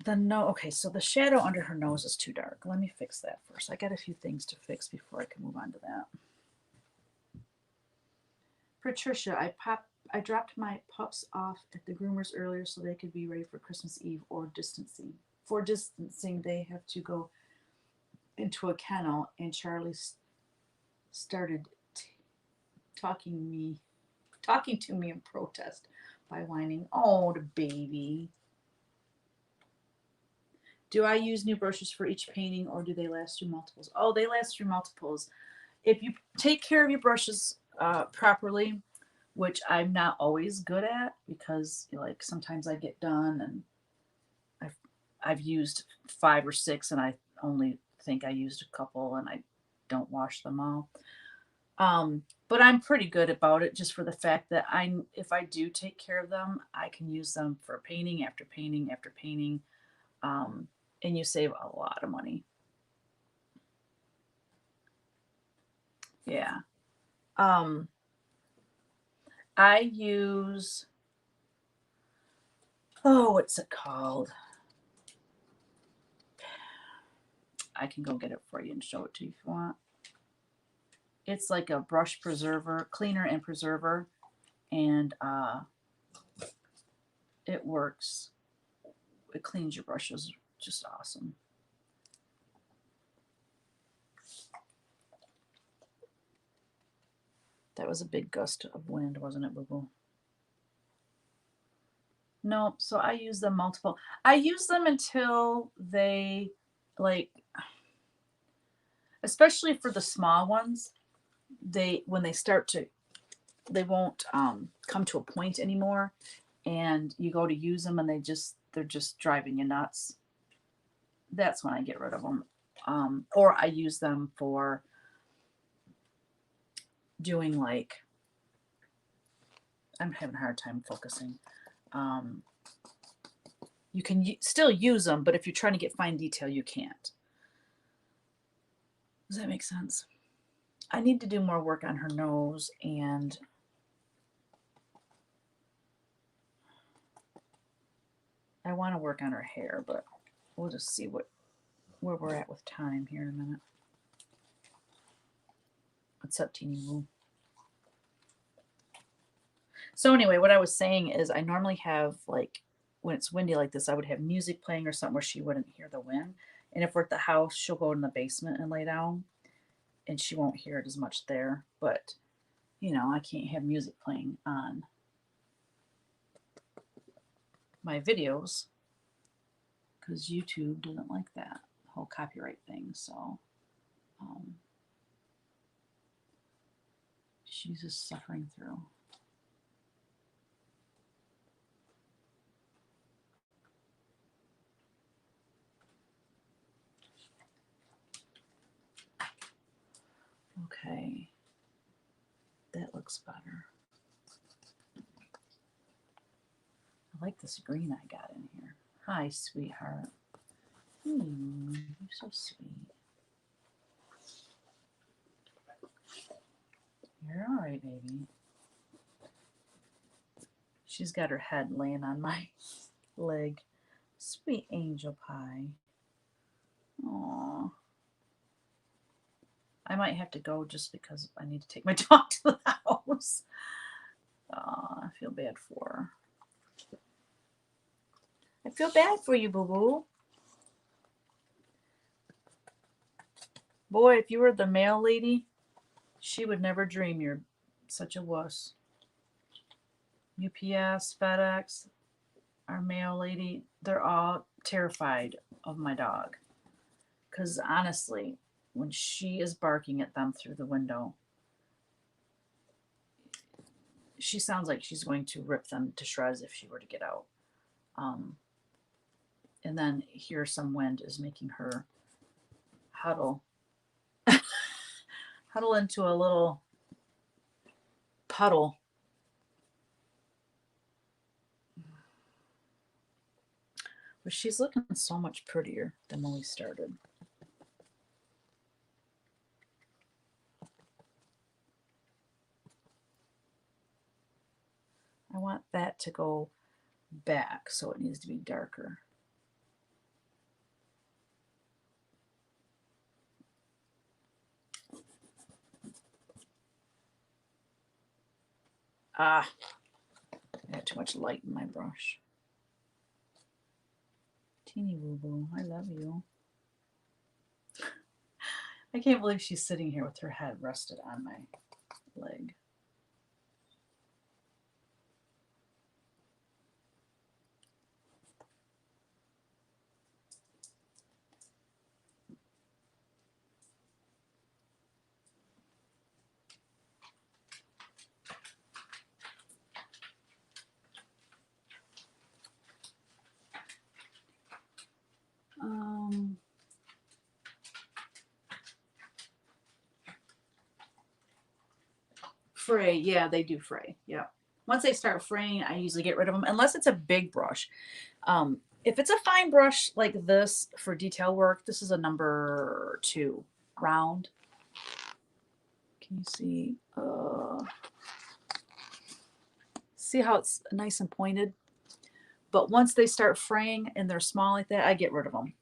Okay, so the shadow under her nose is too dark. Let me fix that first. I got a few things to fix before I can move on to that. Patricia, I dropped my pups off at the groomers earlier so they could be ready for Christmas Eve or distancing. For distancing, they have to go into a kennel, and Charlie started talking to me in protest by whining. Oh, the baby. Do I use new brushes for each painting, or do they last through multiples? Oh, they last through multiples. If you take care of your brushes properly, which I'm not always good at, because like sometimes I get done and I've used 5 or 6 and I only think I used a couple and I don't wash them all. But I'm pretty good about it, just for the fact that if I do take care of them, I can use them for painting after painting after painting. And you save a lot of money. Yeah. I use, what's it called? I can go get it for you and show it to you if you want. It's like a brush preserver, cleaner and preserver, and it works. It cleans your brushes just awesome. That was a big gust of wind, wasn't it, Boo Boo? No, so I use them multiple. I use them until they, like, especially for the small ones, when they start to, they won't come to a point anymore, and you go to use them and they're just driving you nuts. That's when I get rid of them. Or I use them for doing, like, I'm having a hard time focusing. You can still use them, but if you're trying to get fine detail, you can't. Does that make sense? I need to do more work on her nose, and I want to work on her hair, but we'll just see where we're at with time here in a minute. What's up, Teeny Woo? So anyway, what I was saying is I normally have, like, when it's windy like this, I would have music playing or something where she wouldn't hear the wind. And if we're at the house, she'll go in the basement and lay down, and she won't hear it as much there. But, you know, I can't have music playing on my videos because YouTube doesn't like that whole copyright thing. So she's just suffering through. Okay, that looks better. I like this green I got in here. Hi, sweetheart. You're so sweet. You're all right, baby. She's got her head laying on my leg. Sweet angel pie. Aww. I might have to go just because I need to take my dog to the house. I feel bad for her. I feel bad for you, Boo Boo. Boy, if you were the mail lady, she would never dream you're such a wuss. UPS, FedEx, our mail lady, they're all terrified of my dog. Because honestly, when she is barking at them through the window, she sounds like she's going to rip them to shreds if she were to get out. Um, and then here some wind is making her huddle huddle into a little puddle. But she's looking so much prettier than when we started. I want that to go back, so it needs to be darker. Ah, I got too much light in my brush. Teeny Boo Boo, I love you. I can't believe she's sitting here with her head rested on my leg. Fray, yeah, they do fray. Yeah. Once they start fraying, I usually get rid of them, unless it's a big brush. If it's a fine brush like this for detail work, this is a number 2 round. Can you see? See how it's nice and pointed? But once they start fraying and they're small like that, I get rid of them.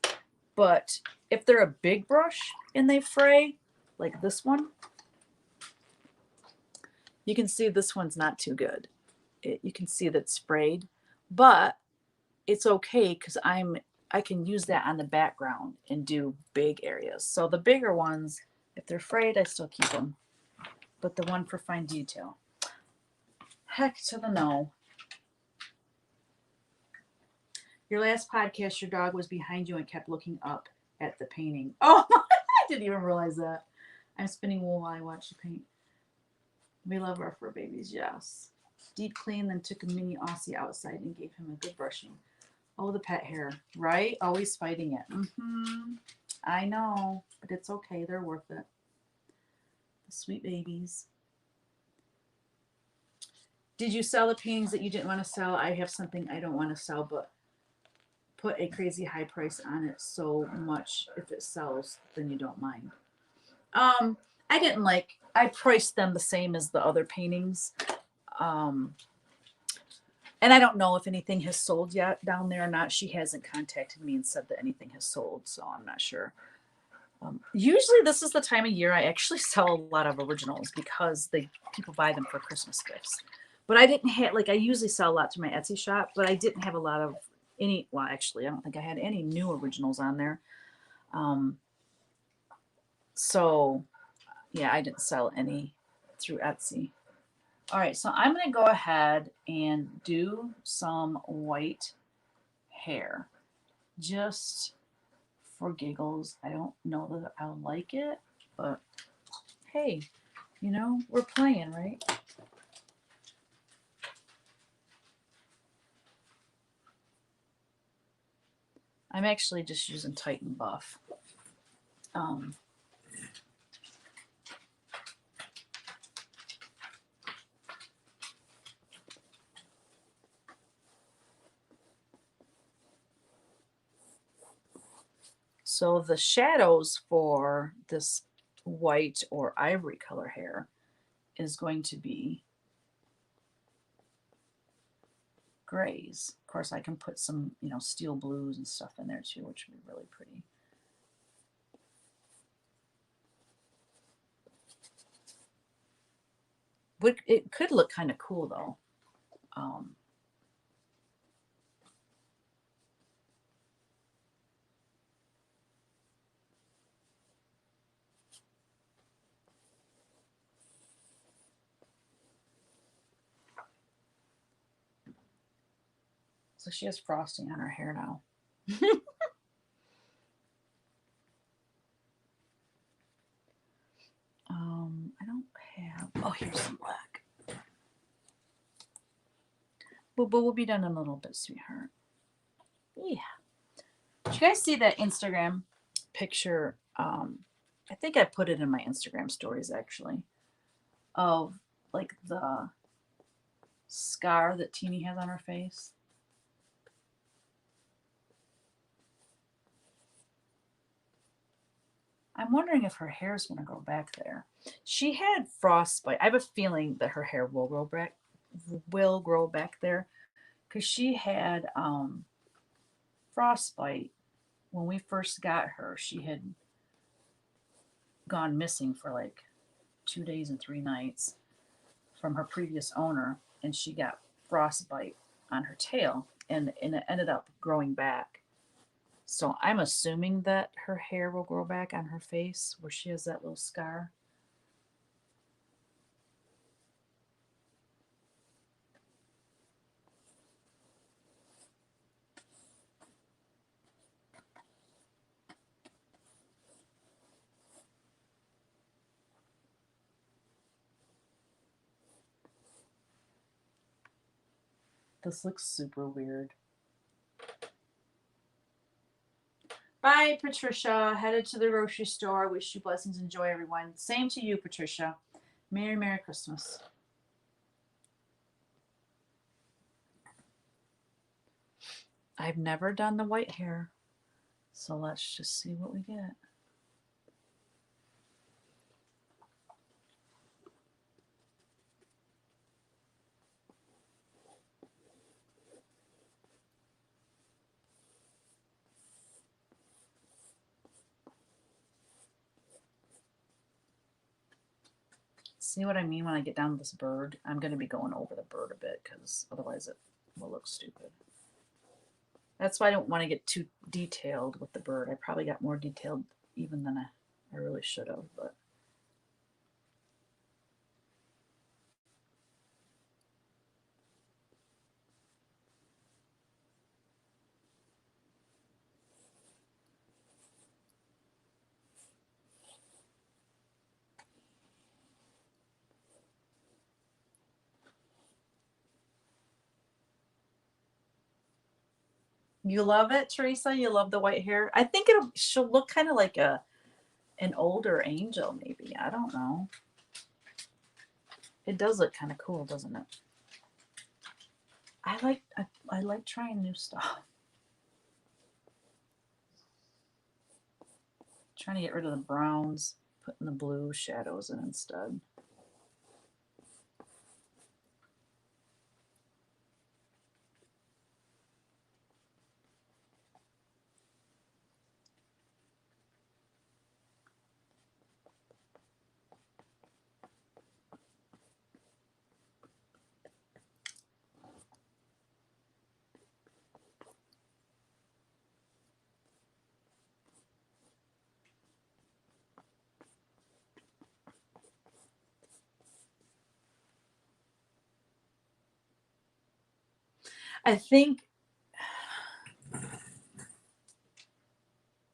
But if they're a big brush and they fray, like this one, you can see this one's not too good. You can see that it's frayed, but it's okay because I can use that on the background and do big areas. So the bigger ones, if they're frayed, I still keep them. But the one for fine detail, heck to the no. Your last podcast, your dog was behind you and kept looking up at the painting. Oh, I didn't even realize that. I'm spinning wool while I watch you paint. We love our fur babies, yes. Deep clean, then took a mini Aussie outside and gave him a good brushing. Oh, the pet hair, right? Always fighting it. I know, but it's okay. They're worth it. The sweet babies. Did you sell the paintings that you didn't want to sell? I have something I don't want to sell, but put a crazy high price on it so much if it sells, then you don't mind. I didn't like, I priced them the same as the other paintings. And I don't know if anything has sold yet down there or not. She hasn't contacted me and said that anything has sold, so I'm not sure. Usually this is the time of year I actually sell a lot of originals because people buy them for Christmas gifts. But I didn't have, like, I usually sell a lot to my Etsy shop, but I didn't have a lot of well, actually, I don't think I had any new originals on there. So yeah, I didn't sell any through Etsy. All right, so I'm going to go ahead and do some white hair just for giggles. I don't know that I'll like it, but hey, you know, we're playing, right? I'm actually just using Titan Buff. So the shadows for this white or ivory color hair is going to be grays. Of course, I can put some, you know, steel blues and stuff in there too, which would be really pretty. But it could look kind of cool though. So she has frosting on her hair now. I don't have. Oh, here's some black. But we'll be done in a little bit, sweetheart. Yeah. Did you guys see that Instagram picture? I think I put it in my Instagram stories actually, of like the scar that Teeny has on her face. I'm wondering if her hair is going to grow back there. She had frostbite. I have a feeling that her hair will grow back there, because she had frostbite when we first got her. She had gone missing for like 2 days and 3 nights from her previous owner, and she got frostbite on her tail, and it ended up growing back. So I'm assuming that her hair will grow back on her face where she has that little scar. This looks super weird. Bye, Patricia. Headed to the grocery store. Wish you blessings and joy, everyone. Same to you, Patricia. Merry Christmas. I've never done the white hair, so let's just see what we get. See what I mean when I get down to this bird? I'm going to be going over the bird a bit because otherwise it will look stupid. That's why I don't want to get too detailed with the bird. I probably got more detailed even than I really should have, but you love it, Teresa? You love the white hair? I think she'll look kind of like an older angel, maybe. I don't know. It does look kind of cool, doesn't it? I like trying new stuff. Trying to get rid of the browns, putting the blue shadows in instead. I think,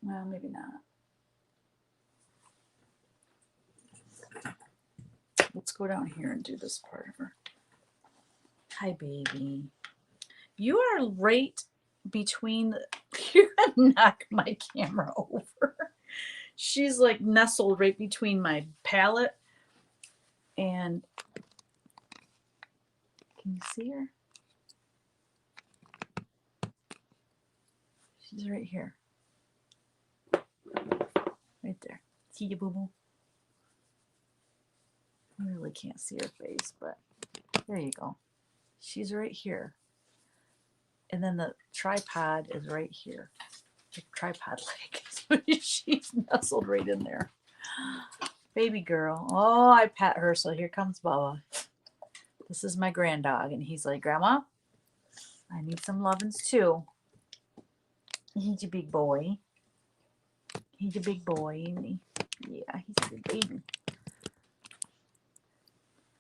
well, maybe not. Let's go down here and do this part of her. Hi, baby. You are right between. You're gonna knock my camera over. She's like nestled right between my palette and. Can you see her? She's right here. Right there. See you, boo boo. I really can't see her face, but there you go. She's right here. And then the tripod is right here. The tripod leg. So she's nestled right in there. Baby girl. Oh, I pat her, so here comes Bubba. This is my grand dog, and he's like, Grandma, I need some lovin's too. He's a big boy. He's a big boy, isn't he? Yeah, he's a big baby.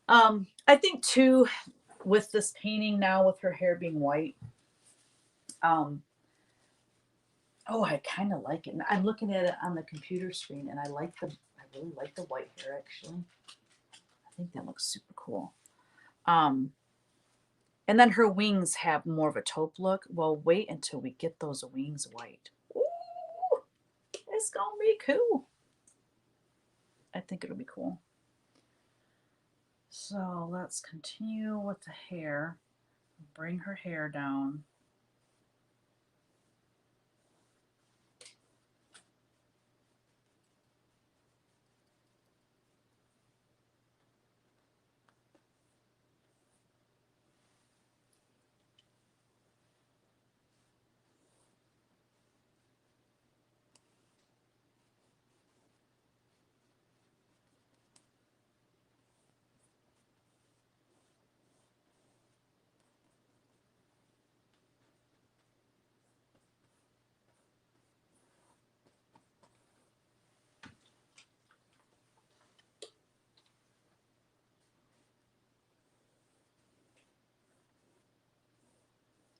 I think too, with this painting now, with her hair being white, Oh, I kind of like it. I'm looking at it on the computer screen, and I really like the white hair, actually. I think that looks super cool. And then her wings have more of a taupe look. Well, wait until we get those wings white. Ooh, it's gonna be cool. I think it'll be cool. So let's continue with the hair. Bring her hair down.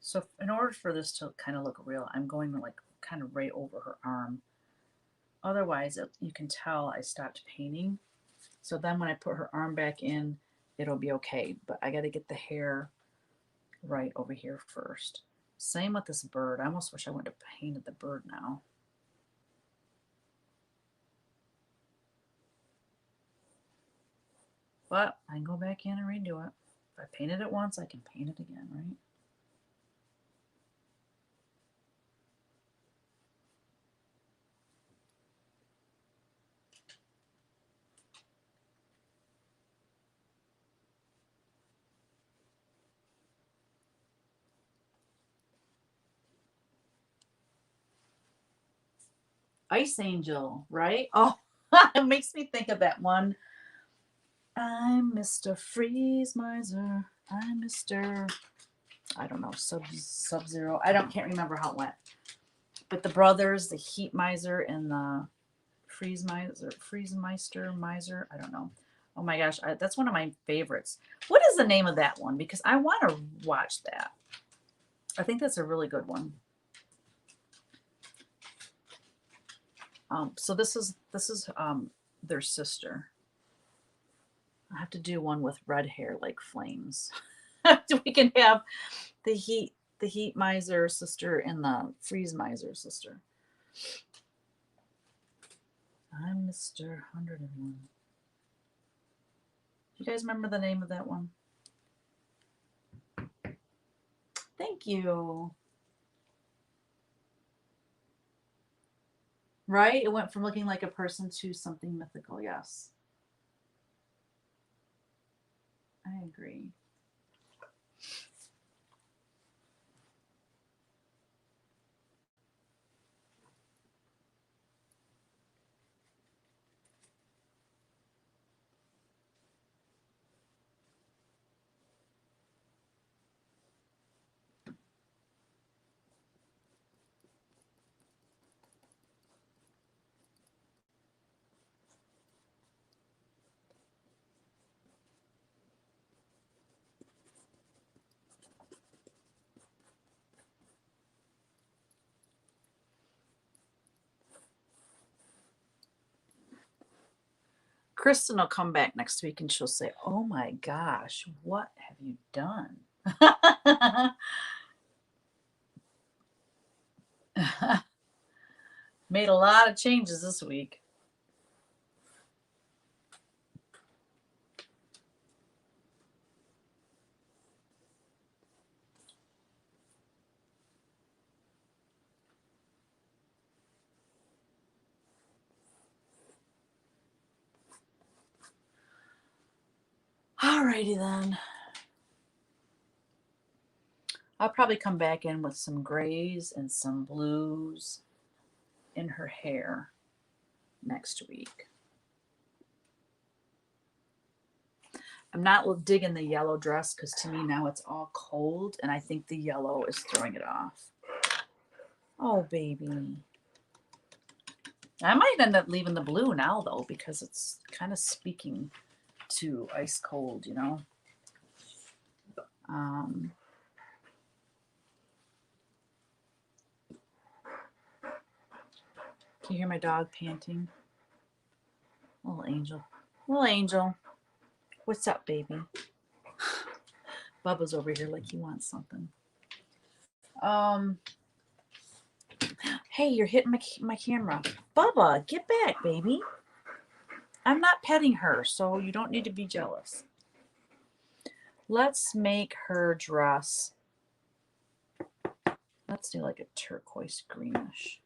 So in order for this to kind of look real, I'm going like kind of right over her arm. Otherwise, you can tell I stopped painting. So then when I put her arm back in, it'll be okay. But I got to get the hair right over here first. Same with this bird. I almost wish I wouldn't have painted the bird now. But I can go back in and redo it. If I painted it once, I can paint it again, right? Ice Angel, right? Oh, it makes me think of that one. I'm Mr. Freeze Miser. I'm Mr. I don't know, Sub Zero. Can't remember how it went. But the brothers, the Heat Miser and the Freeze Meister Miser. I don't know. Oh my gosh, that's one of my favorites. What is the name of that one? Because I want to watch that. I think that's a really good one. So this is their sister. I have to do one with red hair like flames. We can have the heat miser sister and the freeze miser sister. I'm Mr. 101. You guys remember the name of that one? Thank you. Right? It went from looking like a person to something mythical. Yes. I agree. Kristen will come back next week and she'll say, "Oh my gosh, what have you done?" Made a lot of changes this week. Alrighty then. I'll probably come back in with some grays and some blues in her hair next week. I'm not digging the yellow dress because to me now it's all cold and I think the yellow is throwing it off. Oh, baby. I might end up leaving the blue now though because it's kind of speaking to ice cold, you know. Can you hear my dog panting? Little angel. Little angel. What's up, baby? Bubba's over here like he wants something. Hey, you're hitting my camera. Bubba, get back, baby. I'm not petting her, so you don't need to be jealous. Let's make her dress. Let's do like a turquoise greenish.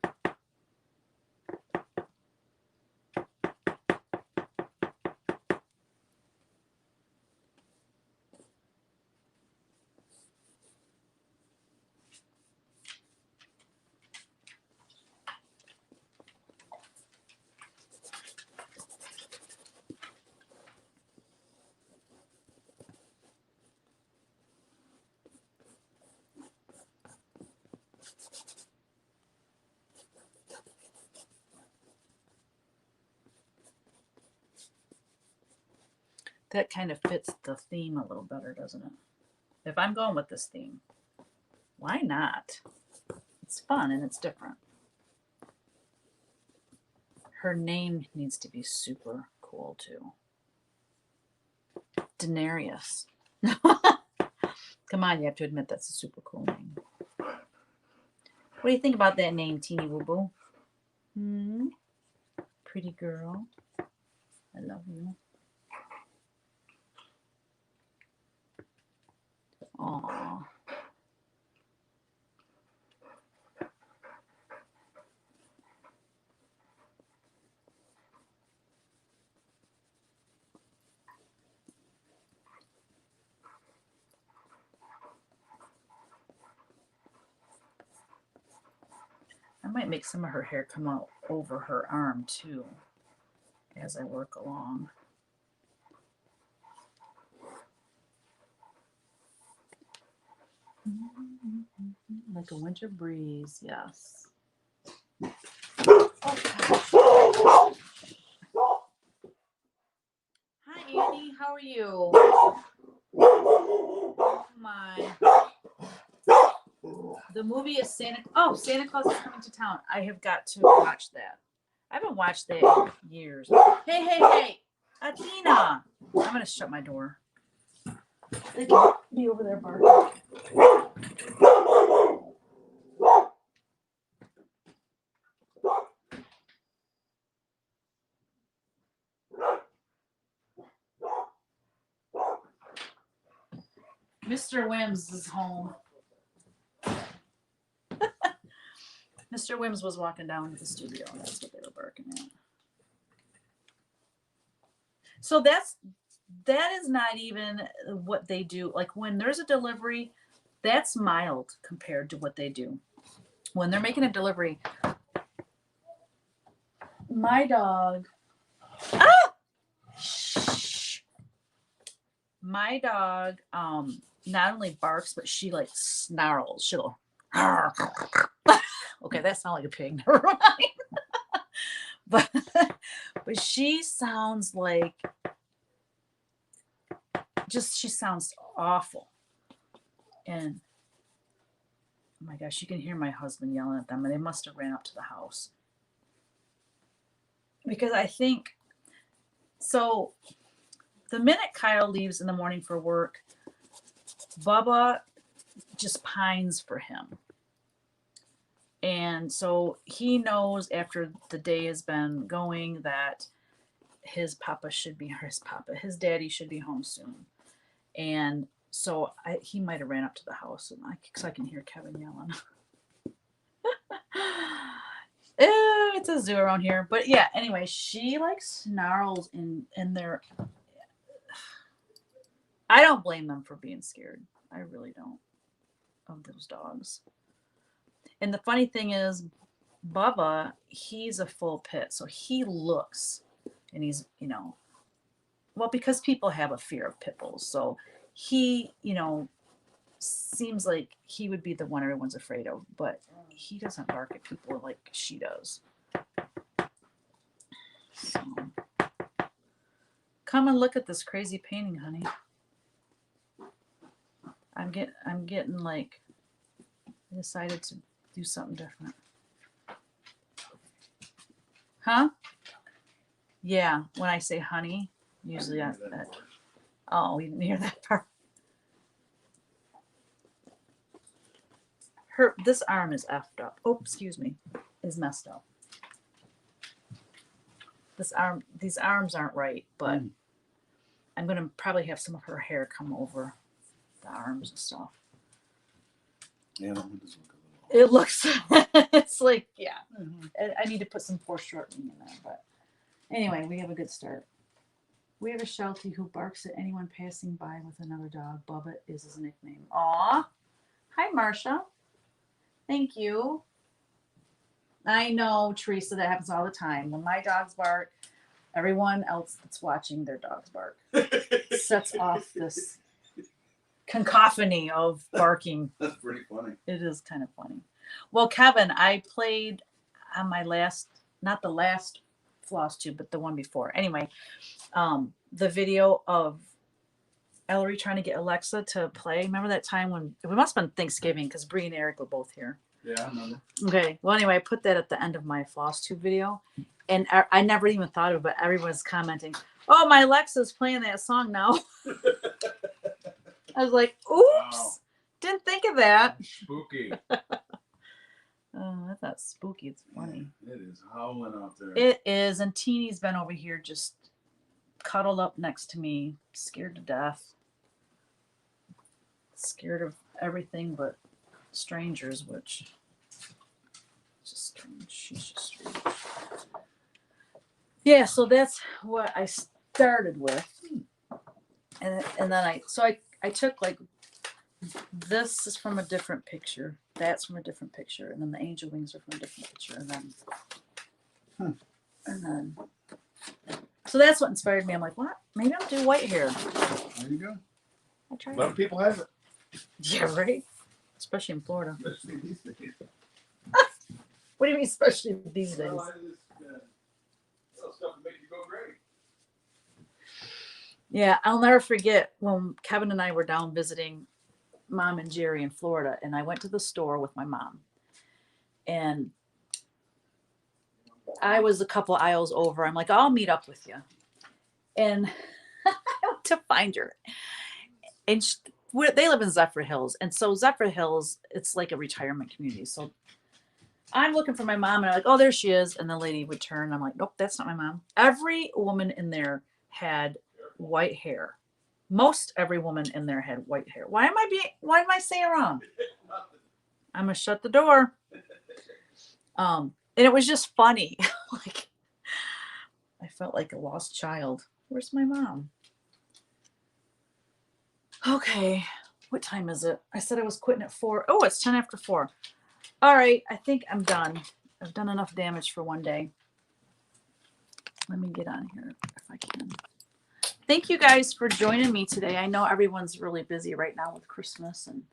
That kind of fits the theme a little better, doesn't it? If I'm going with this theme, why not? It's fun and it's different. Her name needs to be super cool too. Daenerys. Come on, you have to admit that's a super cool name. What do you think about that name, Teeny Woo Boo? Pretty girl. I love you. Aww. I might make some of her hair come out over her arm too as I work along. Like a winter breeze, yes. Oh, hi, Annie. How are you? Oh my. The movie is Santa Claus is Coming to Town. I have got to watch that. I haven't watched that in years. Hey. Athena. I'm going to shut my door. They can be over there barking. Mr. Wims is home. Mr. Wims was walking down to the studio, and that's what they were barking at. So that is not even what they do. Like when there's a delivery, that's mild compared to what they do. When they're making a delivery, my dog, my dog not only barks, but she like snarls. She'll okay, that sounds like a pig. Never mind. but she sounds like she sounds awful. And oh my gosh, you can hear my husband yelling at them, and they must have ran up to the house. Because I think so. The minute Kyle leaves in the morning for work, Bubba just pines for him. And so he knows after the day has been going that his daddy should be home soon. And so he might have ran up to the house, and because I can hear Kevin yelling. It's a zoo around here. But yeah, anyway, she like snarls in their... I don't blame them for being scared. I really don't, of those dogs. And the funny thing is, Bubba, he's a full pit. So he looks, and he's, well, because people have a fear of pit bulls. So he, seems like he would be the one everyone's afraid of. But he doesn't bark at people like she does. So come and look at this crazy painting, honey. I'm getting like, I decided to do something different. Huh? Yeah, when I say honey, usually oh, you didn't hear that part. This arm is effed up. Oh, excuse me, is messed up. These arms aren't right, but I'm gonna probably have some of her hair come over the arms and stuff. Yeah, that one does look a little. It looks, it's like, yeah. I need to put some foreshortening in there, but anyway, we have a good start. We have a Sheltie who barks at anyone passing by with another dog. Bubba is his nickname. Aw. Hi, Marsha. Thank you. I know, Teresa, that happens all the time. When my dogs bark, everyone else that's watching their dogs bark. Sets off this cacophony of barking. That's pretty funny. It is kind of funny. Well, Kevin, I played on my last, not the last floss tube, but the one before. Anyway, the video of Ellery trying to get Alexa to play. Remember that time when it must have been Thanksgiving because Bree and Eric were both here. Yeah, I remember. Okay. Well, anyway, I put that at the end of my floss tube video, and I never even thought of it, but everyone's commenting, "Oh, my Alexa's playing that song now." I was like, "Oops, wow. Didn't think of that." Spooky. Oh, that's not spooky. It's funny. Yeah, it is howling out there. It is, and Teeny's been over here just cuddled up next to me, scared to death. Scared of everything but strangers, which is just strange. She's just strange. Yeah, so that's what I started with. And then I took like, this is from a different picture. That's from a different picture. And then the angel wings are from a different picture. And then so that's what inspired me. I'm like, what? Maybe I'll do white hair. There you go. I tried. A lot of people have it. Yeah, right? Especially in Florida. Especially these days. What do you mean, especially these days? Stuff to make you go great. Yeah, I'll never forget when Kevin and I were down visiting Mom and Jerry in Florida, and I went to the store with my mom. And I was a couple aisles over. I'm like, I'll meet up with you. And I went to find her. And they live in Zephyr Hills. And so Zephyr Hills, it's like a retirement community. So I'm looking for my mom, and I'm like, oh, there she is. And the lady would turn. I'm like, nope, that's not my mom. Every woman in there had white hair. Most every woman in there had white hair. Why am I saying it wrong? I'm gonna shut the door. And it was just funny. Like, I felt like a lost child. Where's my mom? Okay, what time is it? I said I was quitting at 4. Oh, it's 10 after 4. All right, I think I'm done. I've done enough damage for one day. Let me get on here if I can. Thank you guys for joining me today. I know everyone's really busy right now with Christmas and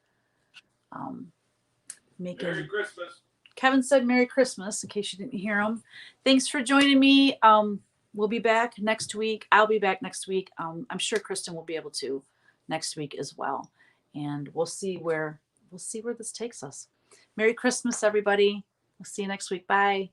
making. Merry Christmas. Kevin said Merry Christmas, in case you didn't hear him. Thanks for joining me. We'll be back next week. I'll be back next week. I'm sure Kristen will be able to next week as well. And we'll see where this takes us. Merry Christmas, everybody. We'll see you next week. Bye.